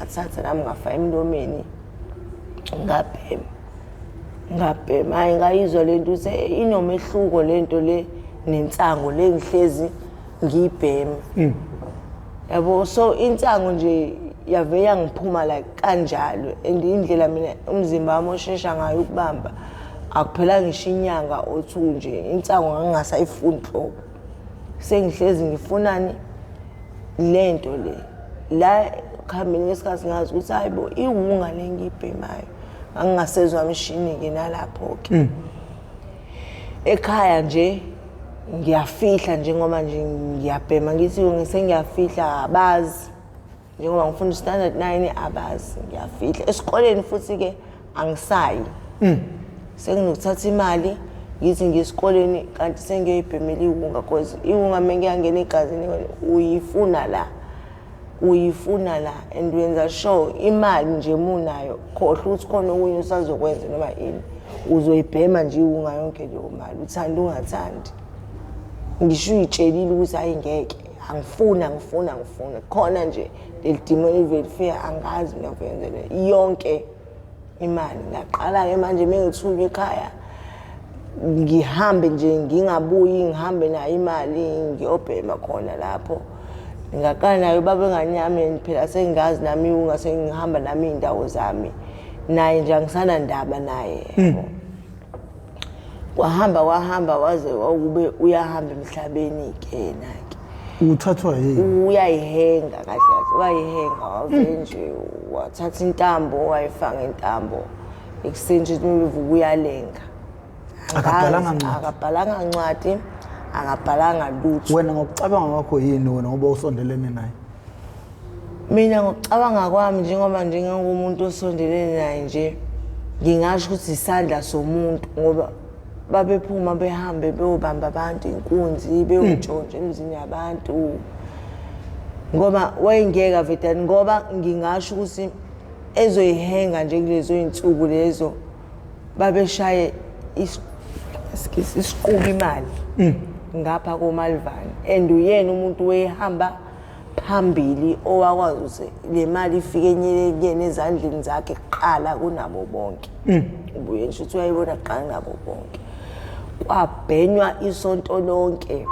athatha nami ngafaka emlomeni ngabhema hayi ngayizwa lento use inomehluko lento le nensango le ngihlezi ngibhema yabo so insango nje yave yangiphuma la kanjalo and indlela mina umzimba wami oshesha ngayo ukubamba akuphela ngisho inyanga othu nje insango ngangasayifuni hlobo sengihlezi ngifunani lento le la khambeni ngesikhathi ngazi ukuthi hayibo iwunga lengibhemayo angingasezwa mshini ke nalapho ke ekhaya nje ngiyafihla njengoba nje ngiyabhema ngithi ngisengiyafihla abazi njengoba ngifunda standard 9 abazi ngiyafihla esikoleni futhi ke angisayi senginokuthatha imali ngithi ngisikoleni kanti sengiyibhemela iwunga cause iwunga mengiyangena egazini uyifuna la and wenza sure imali nje munayo khohle ukuthi khona okunye usazokwenza noma ini uzoyibhema nje iwunga yonke leyo mali uthanda ungathandi ngisho uyitshelile ukuthi ayingeke angifuna khona nje le demon welfare angazi ngiyakwenza yonke imali ngaqala ke manje mengithunywe ekhaya ngihambe nje ngingabuyi ngihambe nayo imali ngiyobhema khona lapho ngaqala nayo baba wengane yami phela sengazi nami ungasengihamba nami indawo zami naye nje angisana ndaba naye wahamba waze ube uyahamba emhlabeni ke nake uthathwa yini uyayihenga kahle wayihenga wavenje wathatha intambo wayifanga intambo ekuseni nje uvuka uyalenga akabhalanga ncwadi akabhalanga lutho. Wena ngokucabanga kwakho yini wena ngoba usondelene naye? Mina ngokucabanga kwami njengoba njengomuntu osondelene naye nje ngingasho ukuthi isandla somuntu ngoba babephuma behambe beyobamba abantu inkunzi beyotshontsha emizini yabantu ngoba wayengeka vetani ngoba ngingasho ukuthi ezoyihenga nje kulezo insuku lezo babeshaye isiqubu imali ngapha koMalvani and uyena umuntu wehamba phambili owakwazi ukuthi le mali ifike enyelekene ezandleni zakhe kuqala kunabo bonke ubuye nje uthi wayibona kuqala nabo bonke kwabhenywa isonto lonke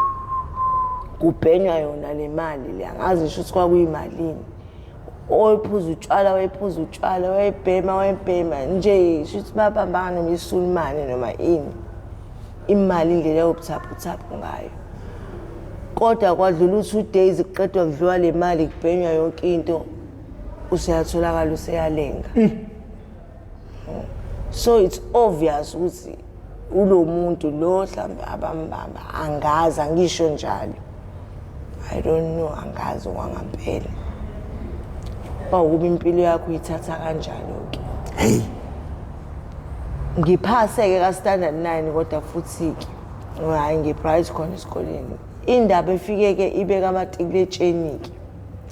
kubhenywa yona le mali le angazi ngisho ukuthi kwakuyimalini oyiphuza utshwala wayebhema nje shithi babambana noma isulumane noma ini imali indlela yobuthaphu ngayo kodwa kwadlula 2 days kuqedwa kudliwa le mali kubhenywa yonke into useyatholakala useyalenga so it's obvious ukuthi ulo muntu lo mhlambe abambamba angazi angisho njalo I don't know angazi wangampela ukuba impilo yakho uyithatha kanjani ke hey ngiphaseke ka standard 9 kodwa futhi ke hayi ngiprize khona esikoleni indaba efikeke ibeka amatikile etsheniki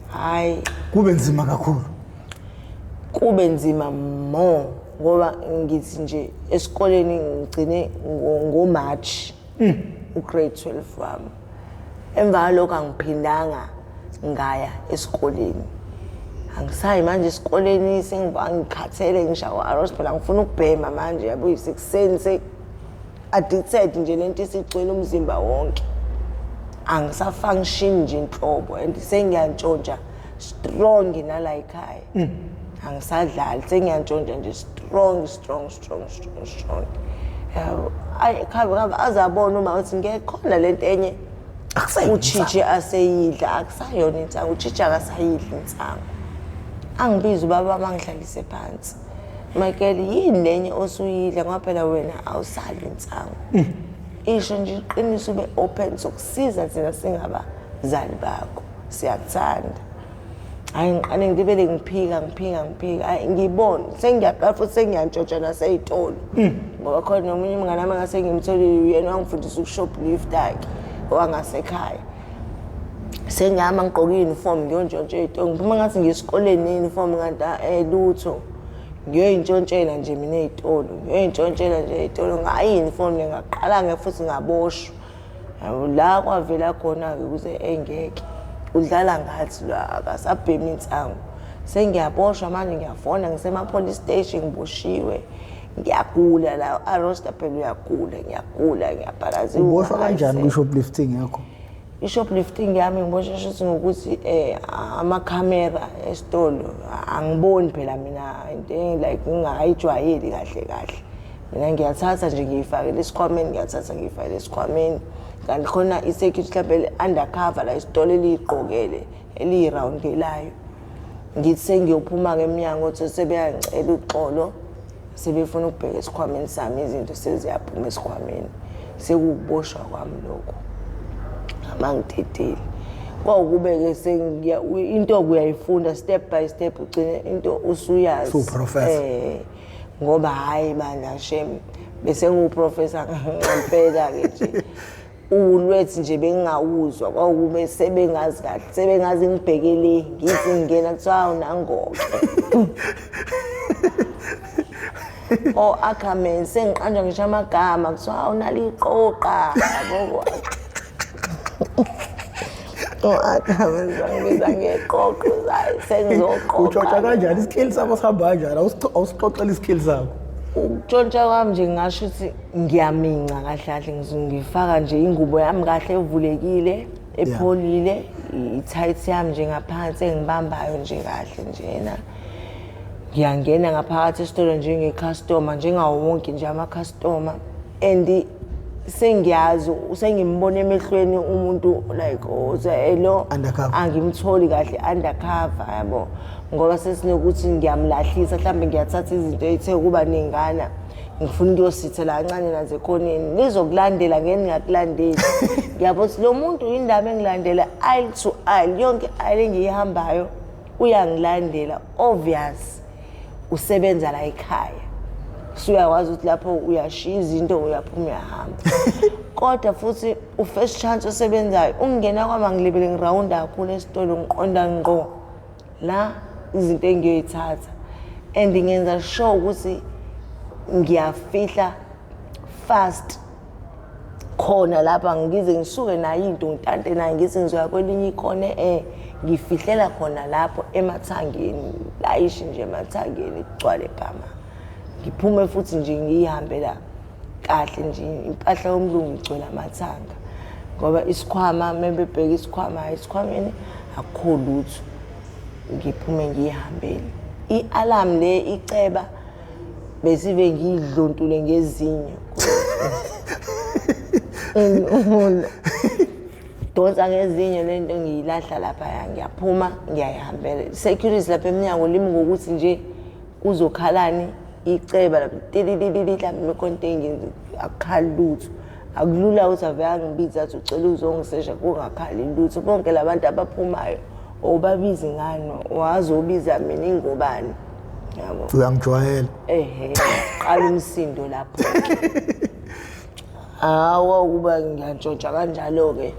hayi kube nzima kakhulu kube nzima mo ngoba ngithi nje esikoleni ngigcine ngoMarch ugrade 12 wami emva lokho angiphindanga ngaya esikoleni angisayi manje esikoleni sengivangikhathele ngishawa aros phela ngifuna ukubhema manje yabo yisekuseni se addicted nje lento isicwele umzimba wonke angisafunction nje inhlobo and sengiyantshontsha strong nala ekhaya angisadlali sengiyantshontsha nje strong yabo ay khabe azabona uma uthi ngekhona lento enye uchije aseyidla akusayona intsangu uchije akasayidla intsangu angibiza ubaba mangihlalise phansi Michael yini lenye osuyidla ngoba phela wena awusadli intsangu isho nje iqiniso ube open sokusiza thina singabazali bakho siyakuthanda hayi ngiqale ngibele ngiphika hayi ngibona sengiyaqala futhi sengiyantshontsha naseyitolo ngoba khona nomunye umngane wami ngase ngimtholile uyena wangifundisa ukushoplift akhe wangasekhaya sengiyama ngigqoka uniform ngiyontshontsha eyitolo ngiphuma ngathi ngiyesikoleni uniform nganta lutho ngiyoyintshontshela nje mina eyitolo ngayi uniform ngaqala futhi ngaboshwa la kwavela khona ke ukuze engeke udlala ngathi la akasabhemi intsangu sengiyaboshwa manje ngiyafona ngisema police station ngiboshiwe ngiyagula la aroster phela uyagula ngiyabhalaza uboshwa kanjani ku-shoplifting yakho i-shoplifting yami ngiboshwa ukuthi ngokuthi ama-camera esitolo angiboni phela mina into like ngingayijwayeli kahle mina ngiyathatha nje ngiyifakele esikhwameni kanti khona i-security mhlawumbe undercover la isitolo eliyiqokele eliyi-roundelayo ngithi sengiyophuma-ke emnyango ukuthi sebeyangicela uxolo sebefuna ukubheka esikhwameni sami izinto seziyaphuma esikhwameni sekukuboshwa kwami lokho amangithetheli kwawukube-ke into kuyayifunda step by step ugcine into usuyazi ngoba hayi bana shem bese ngiwuprofessor ngempela-ke nje ulwethi nje bengingawuzwa kwawukube sebengazi kahle sebengazi ngibhekele ngithi ngingena kuthiwa unangoke akhamen sengiqanjwa ngisho amagama kuthiwa unaliqoqa yabo akhamen zangibiza ngeqoqo sengizoqoqa utshontsha kanjani iskills sakho sihamba kanjani awusixoxela iskills zakho ukutshontsha kwami nje ngingasho ukuthi ngiyaminca kahle ngifaka nje ingubo yami kahle evulekile epholile i-tight yami nje ngaphansi engibambayo nje kahle njena ngiyangena ngaphakathi esitolo njenge-customer njengawo wonke nje ama-customer and sengiyazi sengimbona emehlweni umuntu like lo angimtholi kahle undercover yabo ngoba sesinokuthi ngiyamlahlisa mhlambe ngiyathatha izinto ethe kuba ningana ngifuna ukuyosithela kancane naze ekhoneni lizokulandela ngeke ningakulandeli yabo lo muntu indaba engilandela aisle to aisle yonke aisle engiyihambayo uyangilandela obvious usebenza la ekhaya usuyakwazi ukuthi lapho uyashiya izinto uyaphuma uyahamba kodwa futhi u-first chance osebenzayo ungena kwama ngilibele ngirawunda kakhulu esitolo ngiqonda ngqo la izinto engiyoyithatha and ngenza sure ukuthi ngiyafihla fast khona lapha ngize ngisuke nayo into ngitante nayo ngithi ngizoya kwelinye ikhona ngifihlela khona lapho emathangeni layishi nje emathangeni kugcwale phama ngiphume futhi nje ngiyihambela kahle nje impahla yomlungu igcwele amathanga ngoba isikhwama membebheka isikhwameni akukho lutho ngiphume ngiyihambele i-alarm le iceba besive ngidlontule ngezinyo donsa ngezinyo lento ngiyilahla lapha ngiyaphuma ngiyayihambela security lapha eminyango limi ngokuthi nje uzokhalani iceba lapha tililili mhlawumbe kontengi akukhali lutho akulula ukuthi aveka ngibiza athi ucela uzongisesha kungakhali lutho bonke labantu abaphumayo obabizi ngani wazobiza mina ingobani yabo uyangijwayela qala umsindo lapho awa kuba ngiyantshontsha kanjalo ke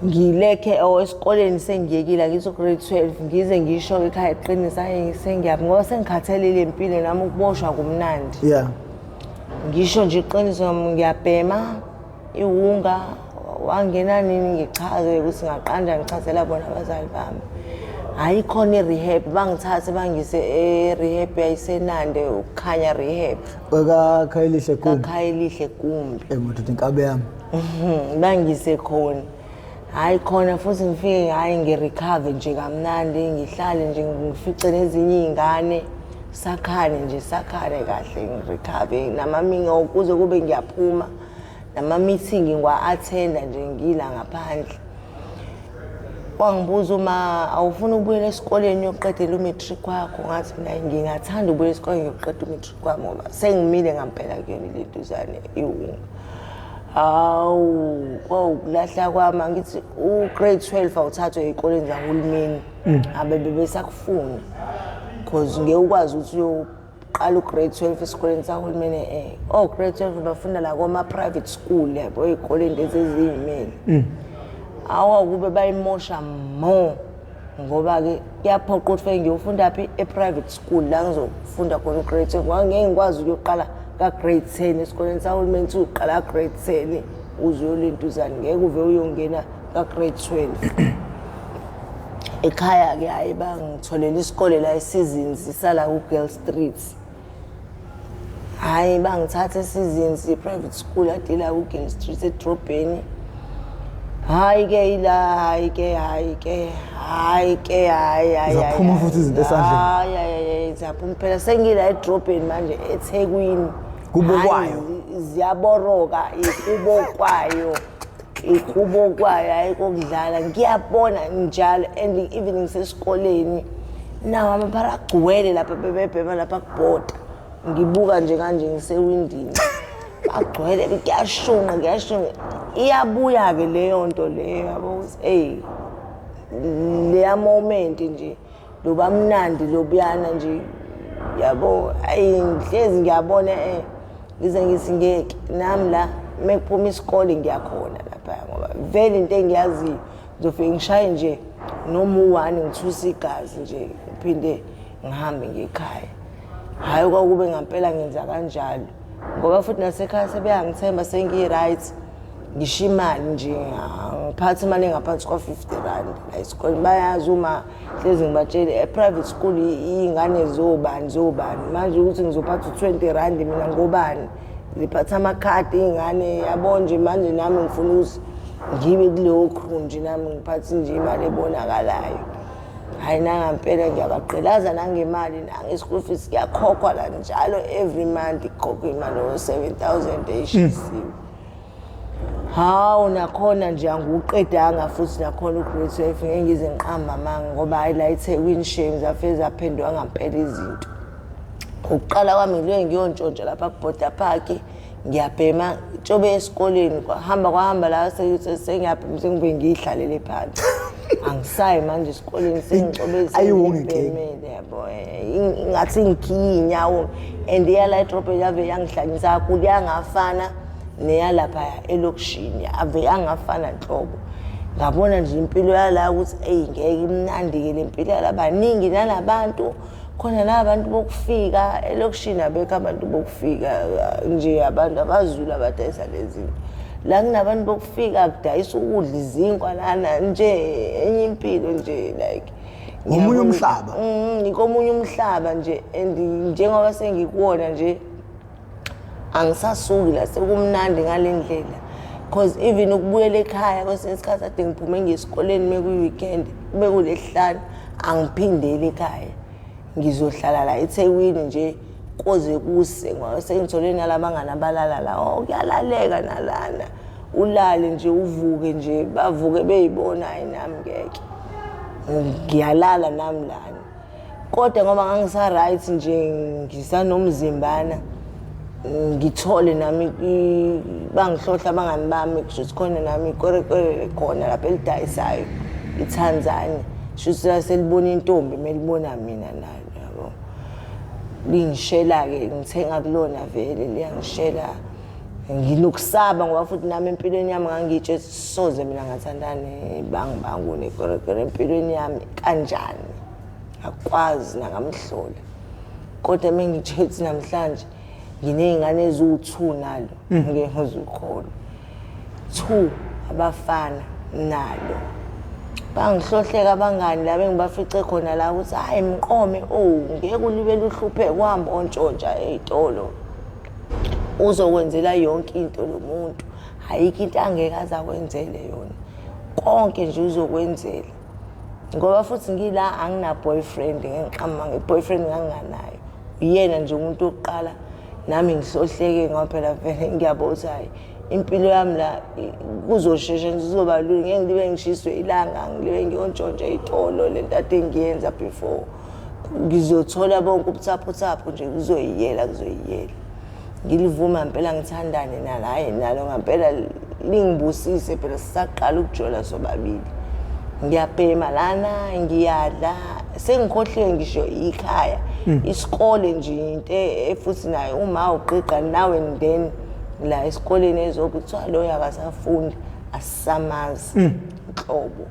ngilekhe esikoleni sengiyekile ngizo grade 12 ngize ngisho ekhaya eqinisa sengiyabi ngoba sengikhathalele impilo nami ukuboshwa kumnandi ngisho nje iqiniso ngiyabhema iwunga wangena nini ngichaze ukuthi ngaqanda ngichazela bona abazali bami hayi khona i-rehab bangithathe bangise e-rehab yayisenande ukukhanya rehab kaKhayelihle Gumbi madoda inkabe yami bangise khona hayi khona futhi ngifike hayi ngirecover nje kamnandi ngihlale nje ngifice nezinye izingane sakhane kahle ngirecover namaminga ukuze kube ngiyaphuma nama meeting ngwa-attenda nje ngila ngaphandle wangibuza uma awufuna ukubuyela esikoleni uyoqedela umatric wakho ngathi mina ngingathanda ukubuyela esikoleni ngiyoqeda umatric wami ngoba sengimile ngampela kuyona le duzane iwunga kwawukulahla kwami ngithi u-grade 12 awuthathwe ey'koleni zahulumeni abebesakufuna because ngeke ukwazi ukuthi uyoqala u-grade 12 esikoleni sahulumeni grade 12 bafunda la koma-private school yabo ey'koleni lezi eziy'mele kube bayimosha mo ngoba-ke kuyaphoqa ukuthi ngiyofunda phi e-private school la ngizofunda khona u-grade 12 ngeke ngikwazi ukuyoqala ka-grade 10 esikoleni sahulumeni uthi uqala ka-grade 10 uze uyolentuzane ngeke uve uyongena ka-grade 12 ekhaya-ke hayi bangitholela isikole la eSeasons isala ku-Girl Street hayi bangithatha eSeasons i-private school adila ku-Girl Street edrobheni zaphuma futhi izinto esandleni zaphuma phela sengila edrobheni manje eThekwini kubokwayo ziyaboroka ikubokwayo hayi kokudlala ngiyabona njalo and even ngisesikoleni nawo amaphara agcwele lapha bebebhema lapha kubhoda ngibuka nje kanje ngisewindini agcwele kuyashunqa iyabuya-ke leyo nto leyo yabo ukuthi leya moment nje loba mnandi lobuyana nje yabo ngihlezi ngiyabona ngize ngithi ngeke nami la mekuphuma isikole ngiyakhona lapha ngoba vele into engiyaziyo ngizofike ngishaye nje noma u-1 ngithuse igazi nje ngiphinde ngihambe ngekhaya hayi kwakube ngampela ngenza kanjalo ngoba futhi nasekhaya sebeyangithemba sengiyi-right ngisho imali nje ngiphatha imali engaphansi kwa-50 rand la esikoleni bayazi uma hlezi ngibatshele e-private school iy'ngane zobani manje ukuthi ngizophatha u-20 rand mina ngobani ngiphatha amakhadi iy'ngane yabo nje manje nami ngifuna ukuthi ngibe kuleyo crew nje nami ngiphathe nje imali ebonakalayo hayi nangampela ngiyabaqgqilaza nangemali nange-school fees kuyakhokhwa la njalo every month ikhokhwa imali o-7,000 eyishisiwe hawu nakhona nje angiwuqedanga futhi nakhona u-grade 12 ngeke ngize ngiqamba amanga ngoba hayi la eThekwini shame zafike zaphendwa ngampela izinto Ukuqala kwami ngile ngiyontshontshwa lapha kuBorder Park ngiyabhema tshobe esikoleni kwahamba la sengiyabhema sengibe ngiyihlalele phansi angisayi manje esikoleni sengicobele sengibhemele yabo ngathi ngikhiye inyawo and iyala idrop yave yangihlanyisa kakhulu yangafana neyalapha elokishini ave yangafana nhlobo ngabona nje impilo yala ukuthi ngeke imnandi ke lempilo yalabaningi nalabantu khona la abantu bokufika elokishini abekho abantu bokufika nje abantu abazulu abadayisa lezi la kunabantu bokufika kudayisa ukudla izinkwa lana nje enye impilo nje like omunye umhlaba ngikomunye umhlaba nje and njengoba sengikuwona nje angisasuki la sekumnandi ngalendlela because even ukubuyela ekhaya kwesinye isikhathi ade ngiphume ngesikoleni mekuyi-weekend kube kuLesihlanu angiphindele ekhaya ngizohlala la eThekwini nje koze kuse ngoba sengithole nalabangani abalala la kuyalaleka nalana ulale nje uvuke nje bavuke beyibona nami ngeke ngiyalala nami lana kodwa ngoba ngangisa right nje ngisanomzimbana ngithole nami bangihlohla abangani bami kusho khona nami ikorekore khona lapha elidayisayo eTanzania shuthi selibona intombi melibona mina nayo yabo lingishela ke ngithenga kulona vele liyangishela nginokusaba ngoba futhi nami empilweni yami ngangitshe soze mina ngathandane bangibangu nekorekore empilweni yami kanjani akwazi nakamhlola kodwa mengitshethi namhlanje ngineyingane eziwu2 nalo ngeke ngizukholwa 2 abafana nalo bangihlohleka abangani la bengibafice khona la ukuthi hayi Mqome ngeke ulibe luhluphe kuhamba ontshontsha ezitolo uzokwenzela yonke into lo muntu ayikho into angeke azakwenzele yona konke nje uzokwenzela ngoba futhi ngila angina boyfriend ngiqhama ngeboyfriend nganganayo uyena nje umuntu oqala nami ngihlohleke ngoba phela vele ngiyabona hayi impilo yami la kuzosheshe ngizoba lula ngeke ngibe ngishiswe ilanga ngibe ngiyontshontsha izitolo lento ade ngiyenza before ngizothola bonke ubuthaphu nje kuzoyiyela ngilivuma impela ngithandane nala hayi nalo ngempela lingibusise phela sisaqala ukujola sobabili ngiyabhema lana ngiyadla sengikhohlwe ngisho ikhaya isikole nje into efuthi nayo uma uqiqa nawe then la esikoleni ezokuthiwa lo yakasafundi asisamazi inhlobo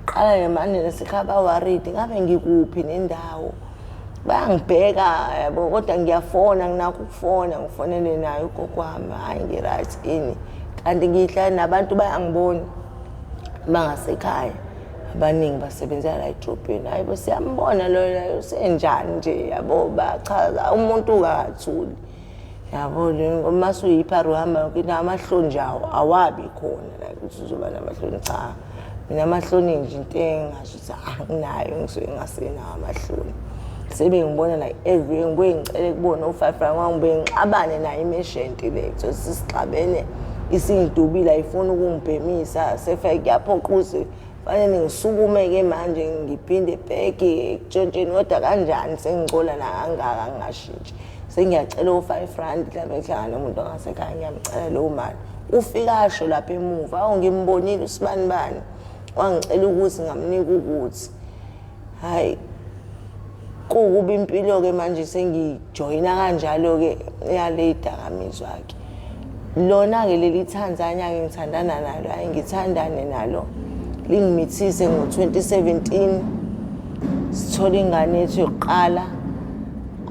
qala yemane lesikhaba worried ngabe ngikuphi nendawo bayangibheka yabo kodwa ngiyafona nginakho ukufona ngifonele naye ugogo wami hayi ngiright ini kanti ngihlala nabantu bayangibona bangasekhaya abaningi basebenzela la edrobheni hayibo siyambona lo senjani nje yabo bachaza umuntu kathuli yabo uma suyipharu hamba yonke amahlonjawo awabi khona la ukuthi uzoba namahloni cha mina amahloni nje into engasho anginayo ngisuke ngasena amahloni sebe ngibona like every ngibuye ngicele kubona u5 rand wangibe ngixabane naye imeshenti le kuthi sisixabene isingidubila ayifuna ukungibhemisa sefike kuyaphoquse fanele ngisukume ke manje ngiphinde back etshontsheni kodwa kanjani sengicola la kangaka ngingashintshi sengiyacela u5 rand mhlawumbe ehlangana nomuntu ongasekhaya ngiyamcela lo mali ufika asho lapha emuva ngimbonile usibani bani wangicela ukuthi ngamnika ukuthi hayi kukuba impilo ke manje sengijoyina kanjalo ke yale idakamizwa ke lona ke leli Tanzania ke ngithandana nalo hayi ngithandane nalo lingimithise ngo2017 sithola ingane ethu yokuqala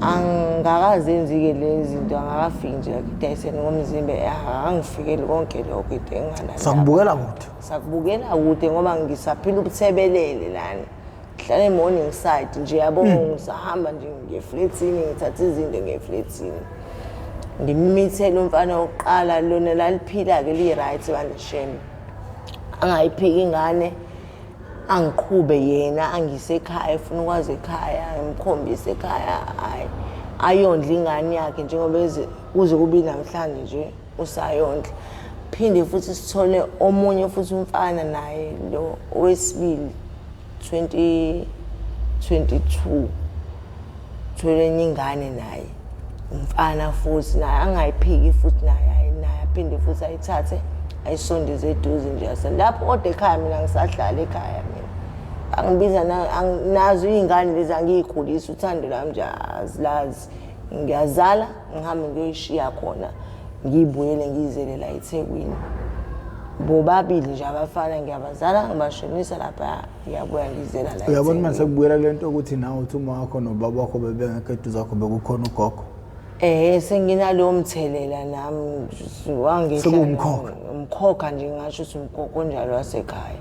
angakazenzi ke lezi zinto angakafiki nje kudayiseni ngomzimba angifikeli konke lokho into engana sakubukela kude ngoba ngisaphila ubuthebelele lana hlala e-morning side nje yabo ngisahamba nje ngeflatini ngithatha izinto ngeflatini ngimithela umfana oqala lona laliphila ke li-right bandishem angayiphiki ingane angiqhube yena angisekhaya efuna ukwazi ekhaya ngimkhombise ekhaya hayi ayondla ingane yakhe njengoba kuze kube namhlanje nje usayondla phinde futhi sithole omunye futhi umfana naye lo owesibili 2022 thole enye ingane naye umfana futhi naye angayiphiki futhi naye aphinde futhi ayithathe ayisondeze eduze nje lapho kodwa ekhaya mina ngisahlala ekhaya mina angibiza nazo iy'ngane lezi angiyikhulisa uthando lami nje azilazi ngiyazala ngihambe ngiyoyishiya khona ngiyibuyele ngiyizele la eThekwini bobabili nje abafana ngiyabazala ngibashonisa lapha ngiyabuya ngiyizela la uyabona manje sekubuyela lento ukuthi nawe uthi uma wakho nobaba wakho bebengekho eduze zakho bekukhona ugogo senginalowo mthelela nami umkhokha nje ngasho ukuthi umkhokha onjalo wasekhaya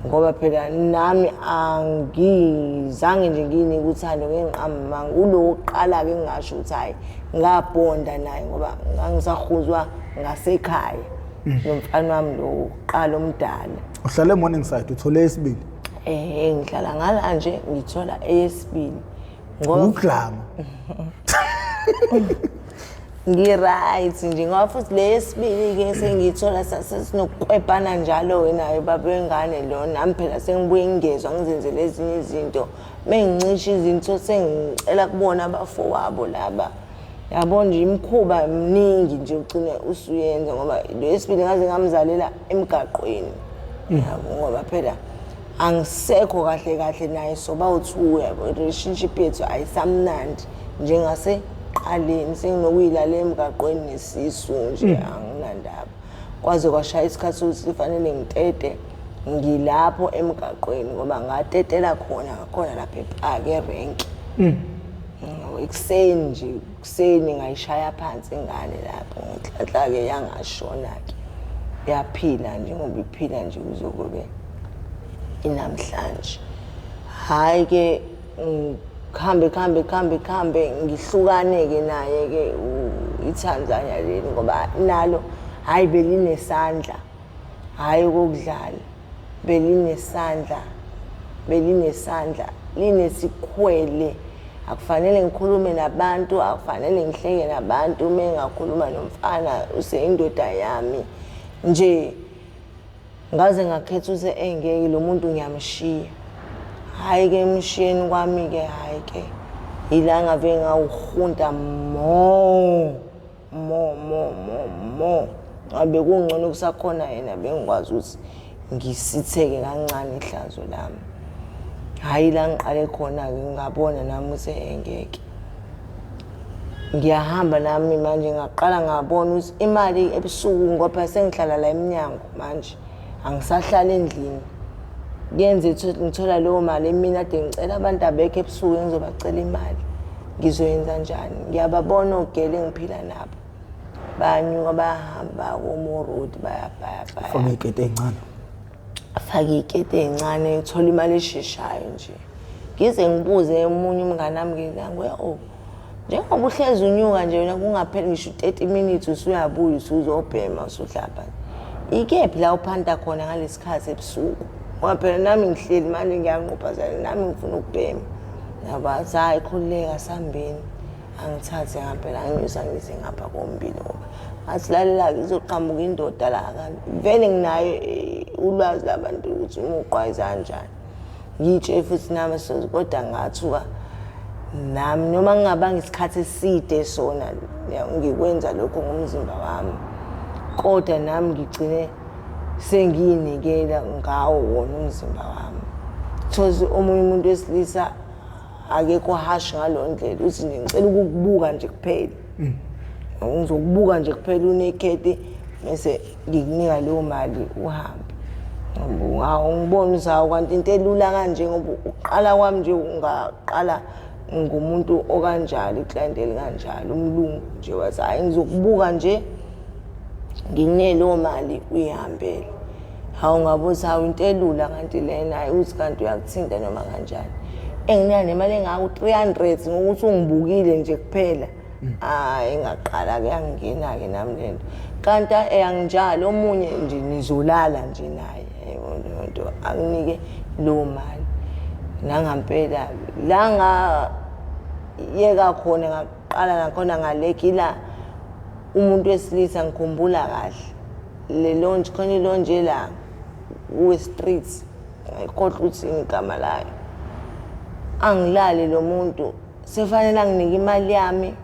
ngoba phela nami angizange nje nginike uthando ngenqama ngulo oqala-ke ngingasho ukuthi hayi ngabonda naye ngoba ngangisahuzwa ngasekhaya nomfana wami lo uqala omdala. Uhlala eMorningside uthole eyesibili? Ngihlala ngala nje ngithola eyesibili ngoba uklama ngi-right nje ngoba futhi le yesibili-ke sengiyithola sasesinokukwebhana njalo-ke naye baba wengane lo nami phela sengibuye ngingezwa ngizenzele ezinye izinto mengincisha izinto sengicela kubona abafowabo laba yabona nje imikhuba mningi nje ugcine usuyenza ngoba lo yesibili ngaze ngamzalela emgaqweni ngoba phela angisekho kahle kahle naye soba u2 relationship yethu ayisamnandi njengase qaleni senginokuyilalela emgaqweni nesisu nje anginandaba kwaze kwashaya isikhathi sokuthi sifanele ngitete ngilapho emgaqweni ngoba ngatetela khona lapha ePaki erenki ekuseni nje kuseni ngayishaya phansi ingane lapho ngihlahla-ke yangashona-ke yaphila nje ngoba iphila nje kuzokube inamhlanje hhayi-ke khambe ngihlukane-ke naye-ke iTanzania leli ngoba nalo hhayi belinesandla hhayi okokudlala belinesandla linesikhwele akufanele ngikhulume nabantu akufanele ngihleke nabantu uma ngakhuluma nomfana useyindoda yami nje ngaze ngakhetha ukuthi engeke lo muntu ngiyamshiya hhayi-ke emshiyeni kwami-ke hhayi-ke yila ngave ngawuhunta ngabe kungcono kusakhona yena bengikwazi ukuthi ngisitheke kancane ihlazo lami hhayi la ngiqale khona-ke ngabona nami ukuthi engeke ngiyahamba nami manje ngaqala ngabona ukuthi imali ebusuku ngoba sengihlala la eminyango manje angisahlala endlini kuyenze ngithola leyo mali mina ade ngicela abantu abekho ebusuku engizobacela imali ngizoyenza njani ngiyababona ogele engiphila nabo banyuka bayahamba koMo Road faka ikete encane afake ikete encane uthola imali esheshayo nje ngize ngibuze umunye umngane nami ngiyangoya njengoba uhlezi unyuka nje wena kungapheli ngisho 30 minutes usuyabuya usuzobhema usuhlapha ikephi la uphanda khona ngalesikhathi ebusuku ngoba phela nami ngihleli manje ngiyanqophazela nami ngifuna ukubhema yabathi hayi khululeka sambeni angithathe ngaphela anginyusa ngize ngapha kombili ngoba ngathi lalela-ke izoqhamuka indoda la vele nginayo ulwazi labantu ukuthi umuqwayiza kanjani ngiyitshe futhi nami kodwa ngathuka nami noma ngingabanga isikhathi eside sona ngikwenza lokho ngomzimba wami kodwa nami ngigcine sengiyinikela ngawo wona umzimba wami thozi omunye umuntu wesilisa akekho hash ngalo ndlela uthi ngicela ukukubuka nje kuphela ngizokubuka nje kuphela unekedi bese ngikunika leyo mali uhambe ngibona uzayo kanti into elula kanje ngoba uqala kwami nje ungaqala ngumuntu okanjalo iclientele kanjalo umlungu nje wathi hayi ngizokubuka nje nginike leyo mali uyihambele hawu ngabuthi hawu into elula kanti lena hayi uthi kanti uyakuthinta noma kanjani enginayo nemali engaku-300 ngokuthi ungibukile nje kuphela hayi ngaqala-ke yangingena-ke nami lento kanti anginjalo omunye nje nizolala nje naye nto anginike leyo mali nangampela la ngayeka khona ngaqala nakhona ngaleki la umuntu wesilisa ngikhumbula kahle le lonje khona ilonje la uwe-street ngayikhohlwa ukuthi igama layo angilali lo muntu sefanele nginika imali yami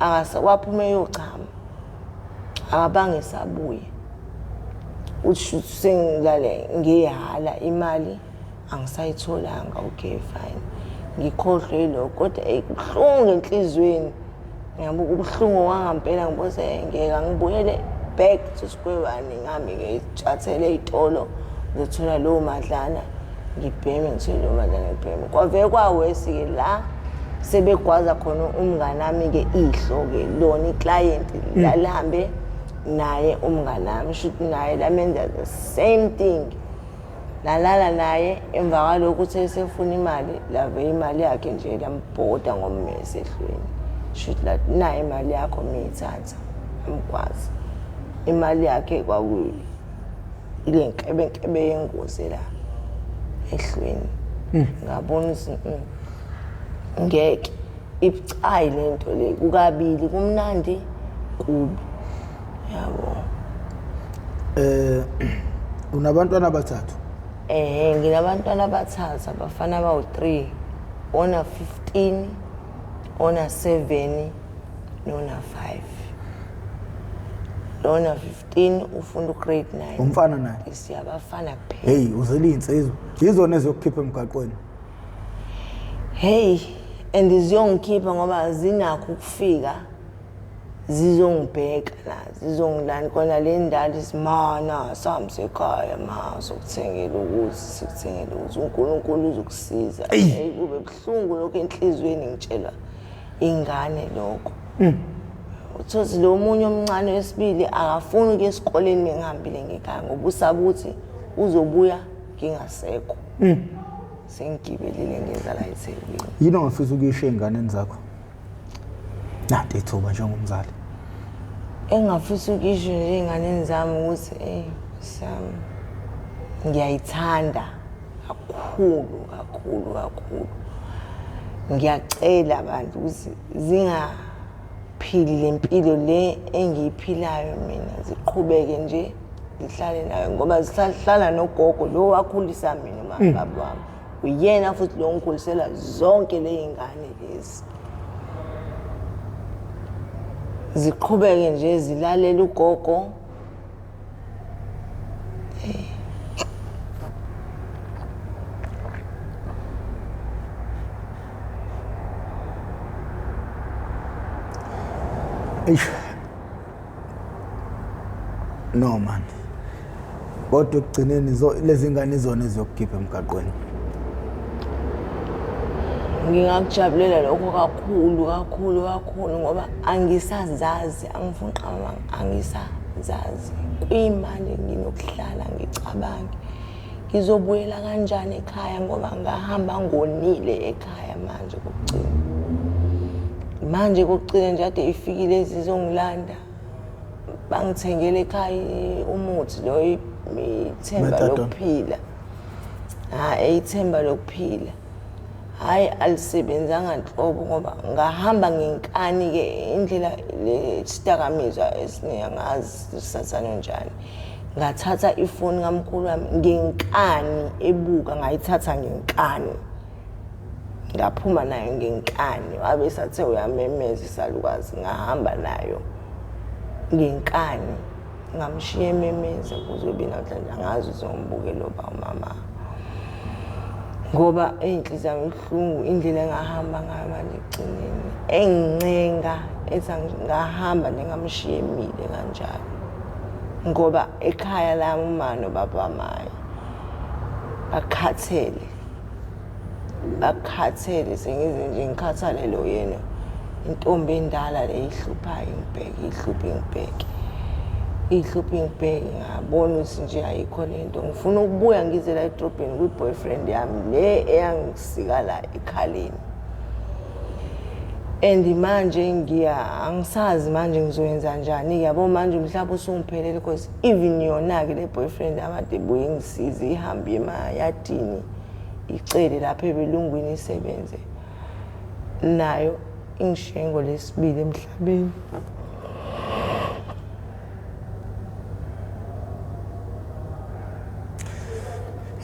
akasawaphume yochama akabange sabuye uthi sengilale ngiyahala imali angisayitholanga okay fine ngikhohlwe lo kodwa ekuhlungu enhlizweni ngiyabuka ubuhlungu wangampela ngibose ngeke ngibuyele back to square one ngami ngitshathele izitolo ngithola lo madlana ngibheme ngithole lo madlana ngibheme kwave kwawesi ke la sebegwaza khona umngane nami ke ihlo ke lona iclient lalihambe naye umngane nami shothi naye lamenza the same thing lalala naye emva kwalokho uthe sefuna imali lave imali yakhe nje lambhoda ngommese ehlweni shothi la naye imali yakho miyithatha amkwazi imali yakhe kwakuyi ile nkebe yengozi la ehlweni ngabona ukuthi ngeke ibucayi lento le kukabili kumnandi kubi yabo unabantwana abathathu nginabantwana abathathu abafana abawu3 ona 15 ona 7 nona 5 lona 15 ufunda grade 9 umfana naye siyabafana kuphela hey uzelinsizwe yizona ezokukhipha emgaqweni hey andizongikhipha ngoba zinakho ukufika zizongibheka la zizongilanda kona le ndala isimana samse ekhaya ma sokuthengela ukuthi sikuthengela ukuthi uNkulunkulu uzokusiza hey kube buhlungu lokho enhlizweni ngitshelwa ingane lokho uthothi lo munye omncane wesibili akafuni ukuya esikoleni ngihambile ngekhaya ngoba usabuthi uzobuya ngingasekho sengigibelile ngeza la eThekwini yini ongafisa ukuyisho einganeni zakho nanti ithuba njengomzali engafisa ukuyisho nje einganeni zami ukuthi sami ngiyayithanda kakhulu ngiyacela abantu ukuthi zingaphili lempilo le engiyiphilayo mina ziqhubeke nje ngihlale nayo ngoba zihlala nogogo lo wakhulisa mina mababa wami uyena futhi lo ngikhulisela zonke le zingane lezi ziqhubeke nje zilalela ugogo no man kodwa ekugcineni lezi ngane izona eziyokukhipha emgaqweni ngingakujabulela lokho kakhulu ngoba angisazazi angifuni qhamanga angisazazi kuyimali nginokuhlala ngicabange ngizobuyela kanjani ekhaya ngoba ngahamba ngonile ekhaya manje kokugcina nje ade ifikile ezizongilanda bangithengele ekhaya umuthi lo ithemba lokuphila ithemba lokuphila hayi alisebenzanga nhlobo ngoba ngahamba ngenkani ke indlela lesidakamizwa esiningazi sathana njani ngathatha ifoni kamkhulu wami ngenkani ebuka ngayithatha ngenkani ngaphuma nayo ngenkani wabe sathe uyamemeza isalukazi ngahamba nayo ngenkani ngamshiya ememeza kuzobe namhlanje angazi uzombuke lo ba mama ngoba inhliziyo yami ihlungu indlela engahamba ngayo manje egcineni engincenga ngahamba njengamshiya emile kanjalo ngoba ekhaya lami uma nobaba maye bakhathele sengize nje ngikhathale lo yena intombi endala le ihluphayo ngibheke ngabona ukuthi nje ayikho lento ngifuna ukubuya ngize la edrobheni kwi-boyfriend yami le eyangisika la ekhaleni and manje angisazi manje ngizoyenza njani yabo manje umhlaba usungiphelele because even yona ke le boyfriend amade buye ngisize ihambe emayadini icele lapha ebelungwini isebenze nayo ingishengo lesibili emhlabeni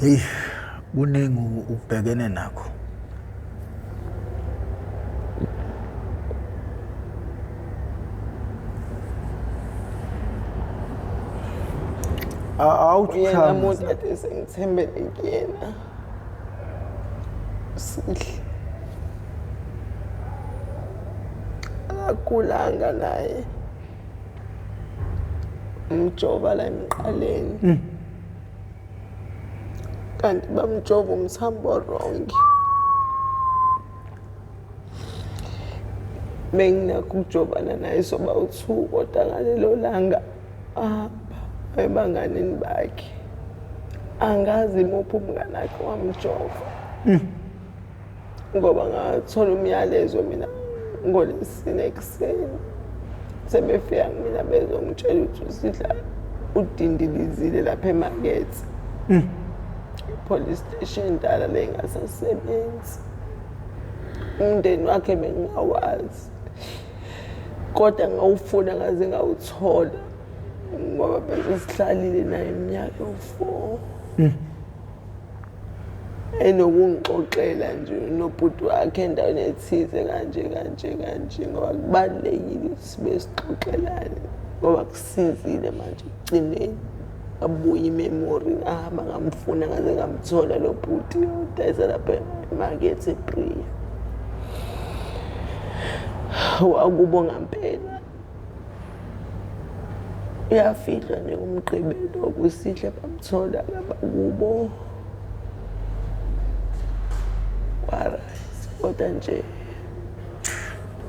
hey kuningi ubhekene nakho awuthi uyena uchama muntu ade sengithembele kuyena Sihle akakulanga naye umjoba la emqaleni kanti bamjova umthambo wrong benginakho ukujobana naye soba u2 kodwa ngalelo langa ebanganini bakhe angazi muphi umngane wakhe wamjova ngoba ngathola umyalezo mina ngoLwesine ekuseni sebefika kumina bezongitshela ukuthi uSidla udindilizile lapha emakethe police station dala lengasasebenzi umndeni wakhe bengawazi kodwa ngawufuna ngaze ngawuthola ngoba besihlalile naye iminyaka u4 enokungixoxela nje nobhuti wakhe endaweni ethize kanje ngoba kubalekile sibe sixoxelane ngoba kusizile manje ugcineni abuye imemory ahamba ngamfuna ngaze ngamthola lo bhuti udayisa lapha emakethe ePriya wakubo ngampela uyafihla nje umgqibelo okusihle bamthola kubo kodwa nje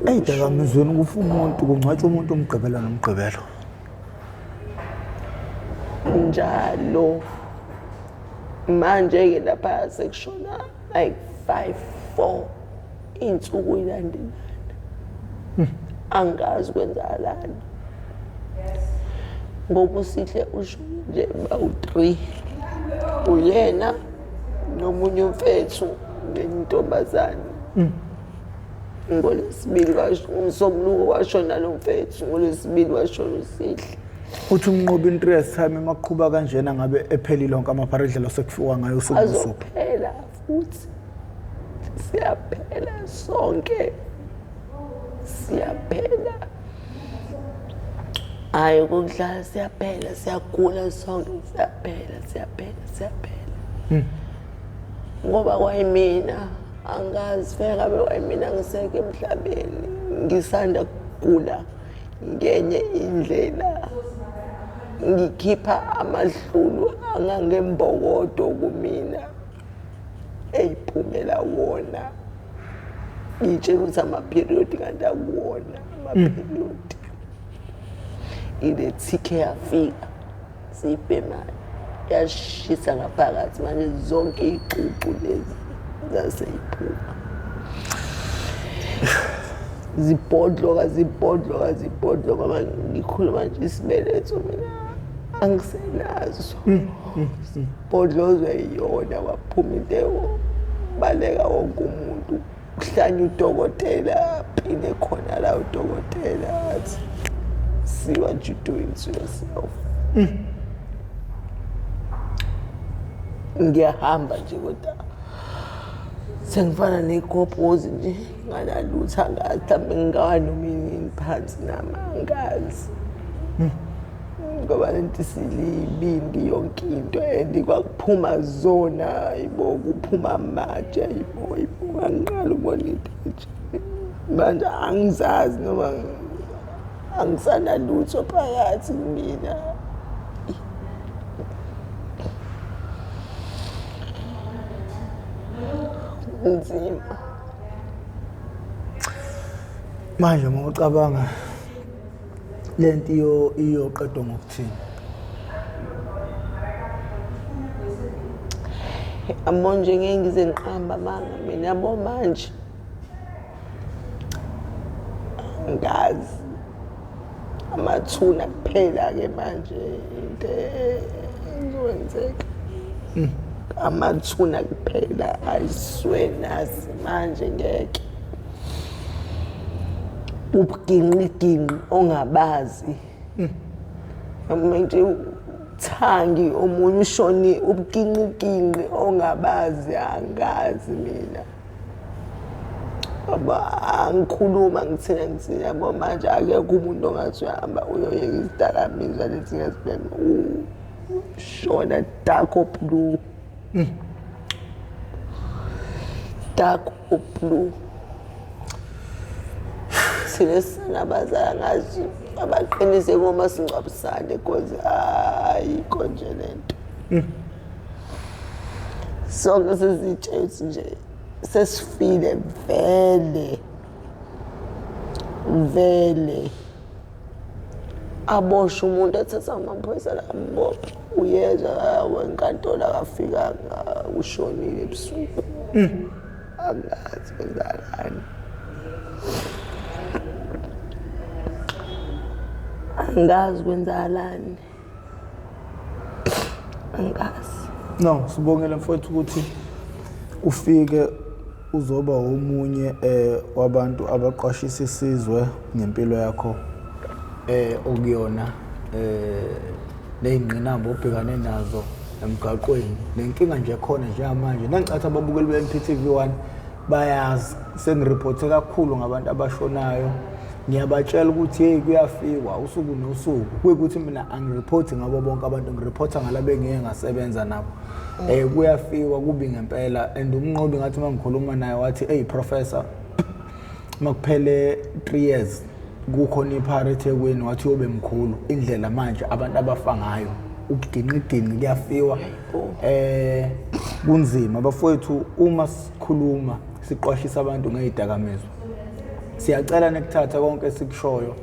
eyidakamizweni kufa umuntu kungcwatshwa umuntu umgqibelo nomgqibelo njalo manje ke lapha sekushona like 5-4 insuku ilandelana angazi kwenzakalani ngoba uSihle usho nje bawu3 uyena nomunye umfethu nentombazane ngoLwesibili umsombuluko washona lo mfethu ngoLwesibili washona uSihle uthi umnqobi interest time emaqhuba kanjena ngabe ephelile lonke amaparadlela sekufika ngayo usuku azophela futhi siyaphela sonke siyaphela hayi ukudlala siyaphela siyagula sonke siyaphela ngoba kwayimina angazi feka bekwayimina ngiseke emhlabeni ngisanda kugula ngenye indlela ngikhipha amadlulu angangembokodo kumina eyiphumela wona ngitshela ukuthi amaperiod kanti akuwona amaperiod ile TK yafika sibhemani yashisa ngaphakathi manje zonke iququ lezi zaseyiphuma zibhodloka manje ngikhuluma nje isibeletho mina angisenazo bodlozwe yona waphuma into baleka wonke umuntu kuhlanya udokotela phine khona la udokotela athi see what you doing to yourself ngiyahamba nje kodwa sengifana nekophozi nje nganalutha ngathi mhlawumbe ngikawanomini phansi namangazi ngoba lento silibindi yonke into and kwakuphuma zona yibo kuphuma amatshe yibo angiqala ubona into nje manje angizazi noma angisanalutho phakathi mina nzima manje uma ucabanga lento iyoqedwa ngokuthini amonje ngeke ngize ngiqamba manga mina yabo manje ngazi amathuna kuphela ke manje into izokwenzeka amathuna kuphela ayiswenazi manje ngeke ubuginqiginqi ongabazi manje thangi omunye ushoni ubuginqiginqi ongabazi angazi mina baba angikhuluma ngithina yabo manje akekho umuntu ongathi uyahamba uyoyeka izidakamizwa lethi ngezibhemu Shona dark or blue. Dark or blue. Thina sinabazala ngazi abaqinise ngoma singcwabisane because ayikho nje lento. Sonke sizitshela nje sesifile vele abosha umuntu ethatha amaphoyisa lambopha uyeza wenkantolo akafikanga ushonile ebusuku. Angazi kwenzakani. Angazi kwenzakalani. Angazi. No, sibongela mfowethu ukuthi ufike uzoba omunye wabantu abaqashisa isizwe ngempilo yakho okuyona leyingqinamba obhekane nazo emgaqweni. Lenkinga nje khona njengamanje nangicathi ababukeli be-MPTV1 bayazi sengireport kakhulu ngabantu abashonayo. Ngiyabatshela ukuthi hey kuyafikwa usuku nosuku kuyikuthi mina angireport ngabo bonke abantu ngireporta ngalabe ngeke ngasebenza nabo. Kuyafikwa kubi ngempela and umnqobi ngathi mangikhuluma naye wathi hey professor makuphele 3 years kukhona iphara eThekwini wathi yobe mkhulu indlela manje abantu abafa ngayo ubuginqigini kuyafiwa. Kunzima bafowethu uma sikhuluma siqwashisa abantu ngezidakamizwa. Siyacela nekuthatha konke sikushoyo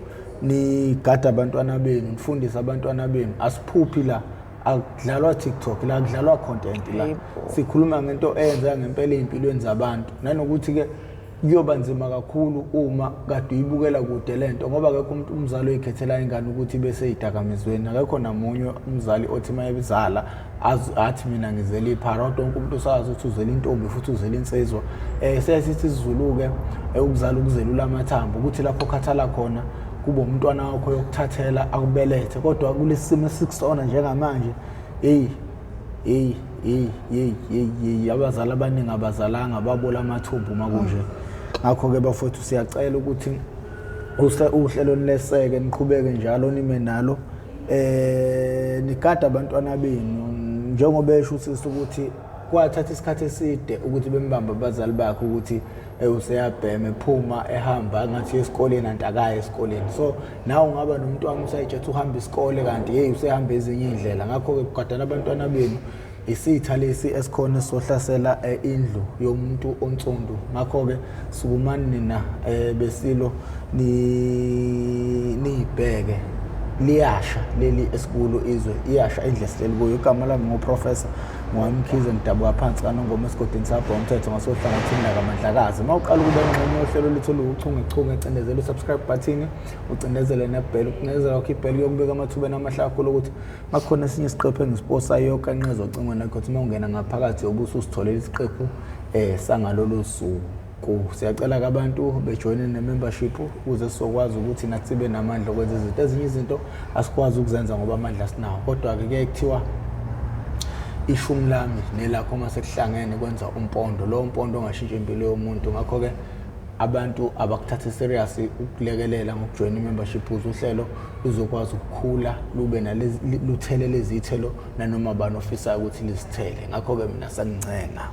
nigada abantwana benu nifundise abantwana benu asiphuphi la akudlalwa TikTok la kudlalwa content la sikhuluma ngento eyenza ngempela empilweni zabantu nanokuthi ke kuyoba nzima kakhulu uma kade uyibukela kude lento ngoba akekho umuntu umzali oyikhethela ingane ukuthi bese idakamizweni akekho namunye umzali othi mayebizala athi mina ngizela iphara wonke umuntu usazi ukuthi uzela intombi futhi uzela insizwa. Siyasithi sizulu ke ukuzala ukuzelula amathambo ukuthi lapho khathala khona kuba umntwana wakho yokuthathela akubelethe kodwa kulesimo sikusona njengamanje abazali abaningi abazalanga babola amathumbu makunje. Ngakho ke bafowethu siyacela ukuthi uhlelo leseke niqhubeke njalo nime nalo nikade abantwana benu njengoba esho ukuthi kwathatha isikhathi eside ukuthi bembamba abazali bakhe ukuthi useyabhema ephuma ehamba ngathi esikoleni antakaye esikoleni. So nawe ungaba nomntwana usayithethe uhamba isikole kanti hey usehamba ezinye indlela. Ngakho ke kugadana abantwana benu isitha lesi esikhona sohlasela indlu yomuntu onsundu. Ngakho ke sukumani nina besilo nibheke liyasha leli esikulu izwe iyasha indle sileli kuyo. Igama lami ngoprofessor Mwamkhize Mdabuka phansi kanongoma esigodini sapho umthetho ngasohlangathini nakamandlakazi. Mawuqala ukuba ngqonyo uhlelo lethu lokuchungechunge ecindezela subscribe button ucindezele nebell ucindezela wakho ibell yokubeka amathuba namahlakho lokuthi makhona esinye isiqephu engisposa yonke anqezo ocingweni nakho uma ungena ngaphakathi yobuso usitholela isiqephu sangalolu suku. Siyacela abantu bejoine ne-membership ukuze sizokwazi ukuthi nathi sibe namandla okwenza izinto ezinye izinto asikwazi ukuzenza ngoba amandla sinawo kodwa ke kuye kuthiwa ishumi lami nelakho uma sekuhlangene kwenza umpondo lo mpondo ongashintsha impilo yomuntu. Ngakho ke abantu abakuthatha serious ukulekelela ngokujoina i-membership uhlelo uzokwazi ukukhula lube nalezi luthelele izithelo nanoma bani ofisayo ukuthi lizithele. Ngakho ke mina sangincenga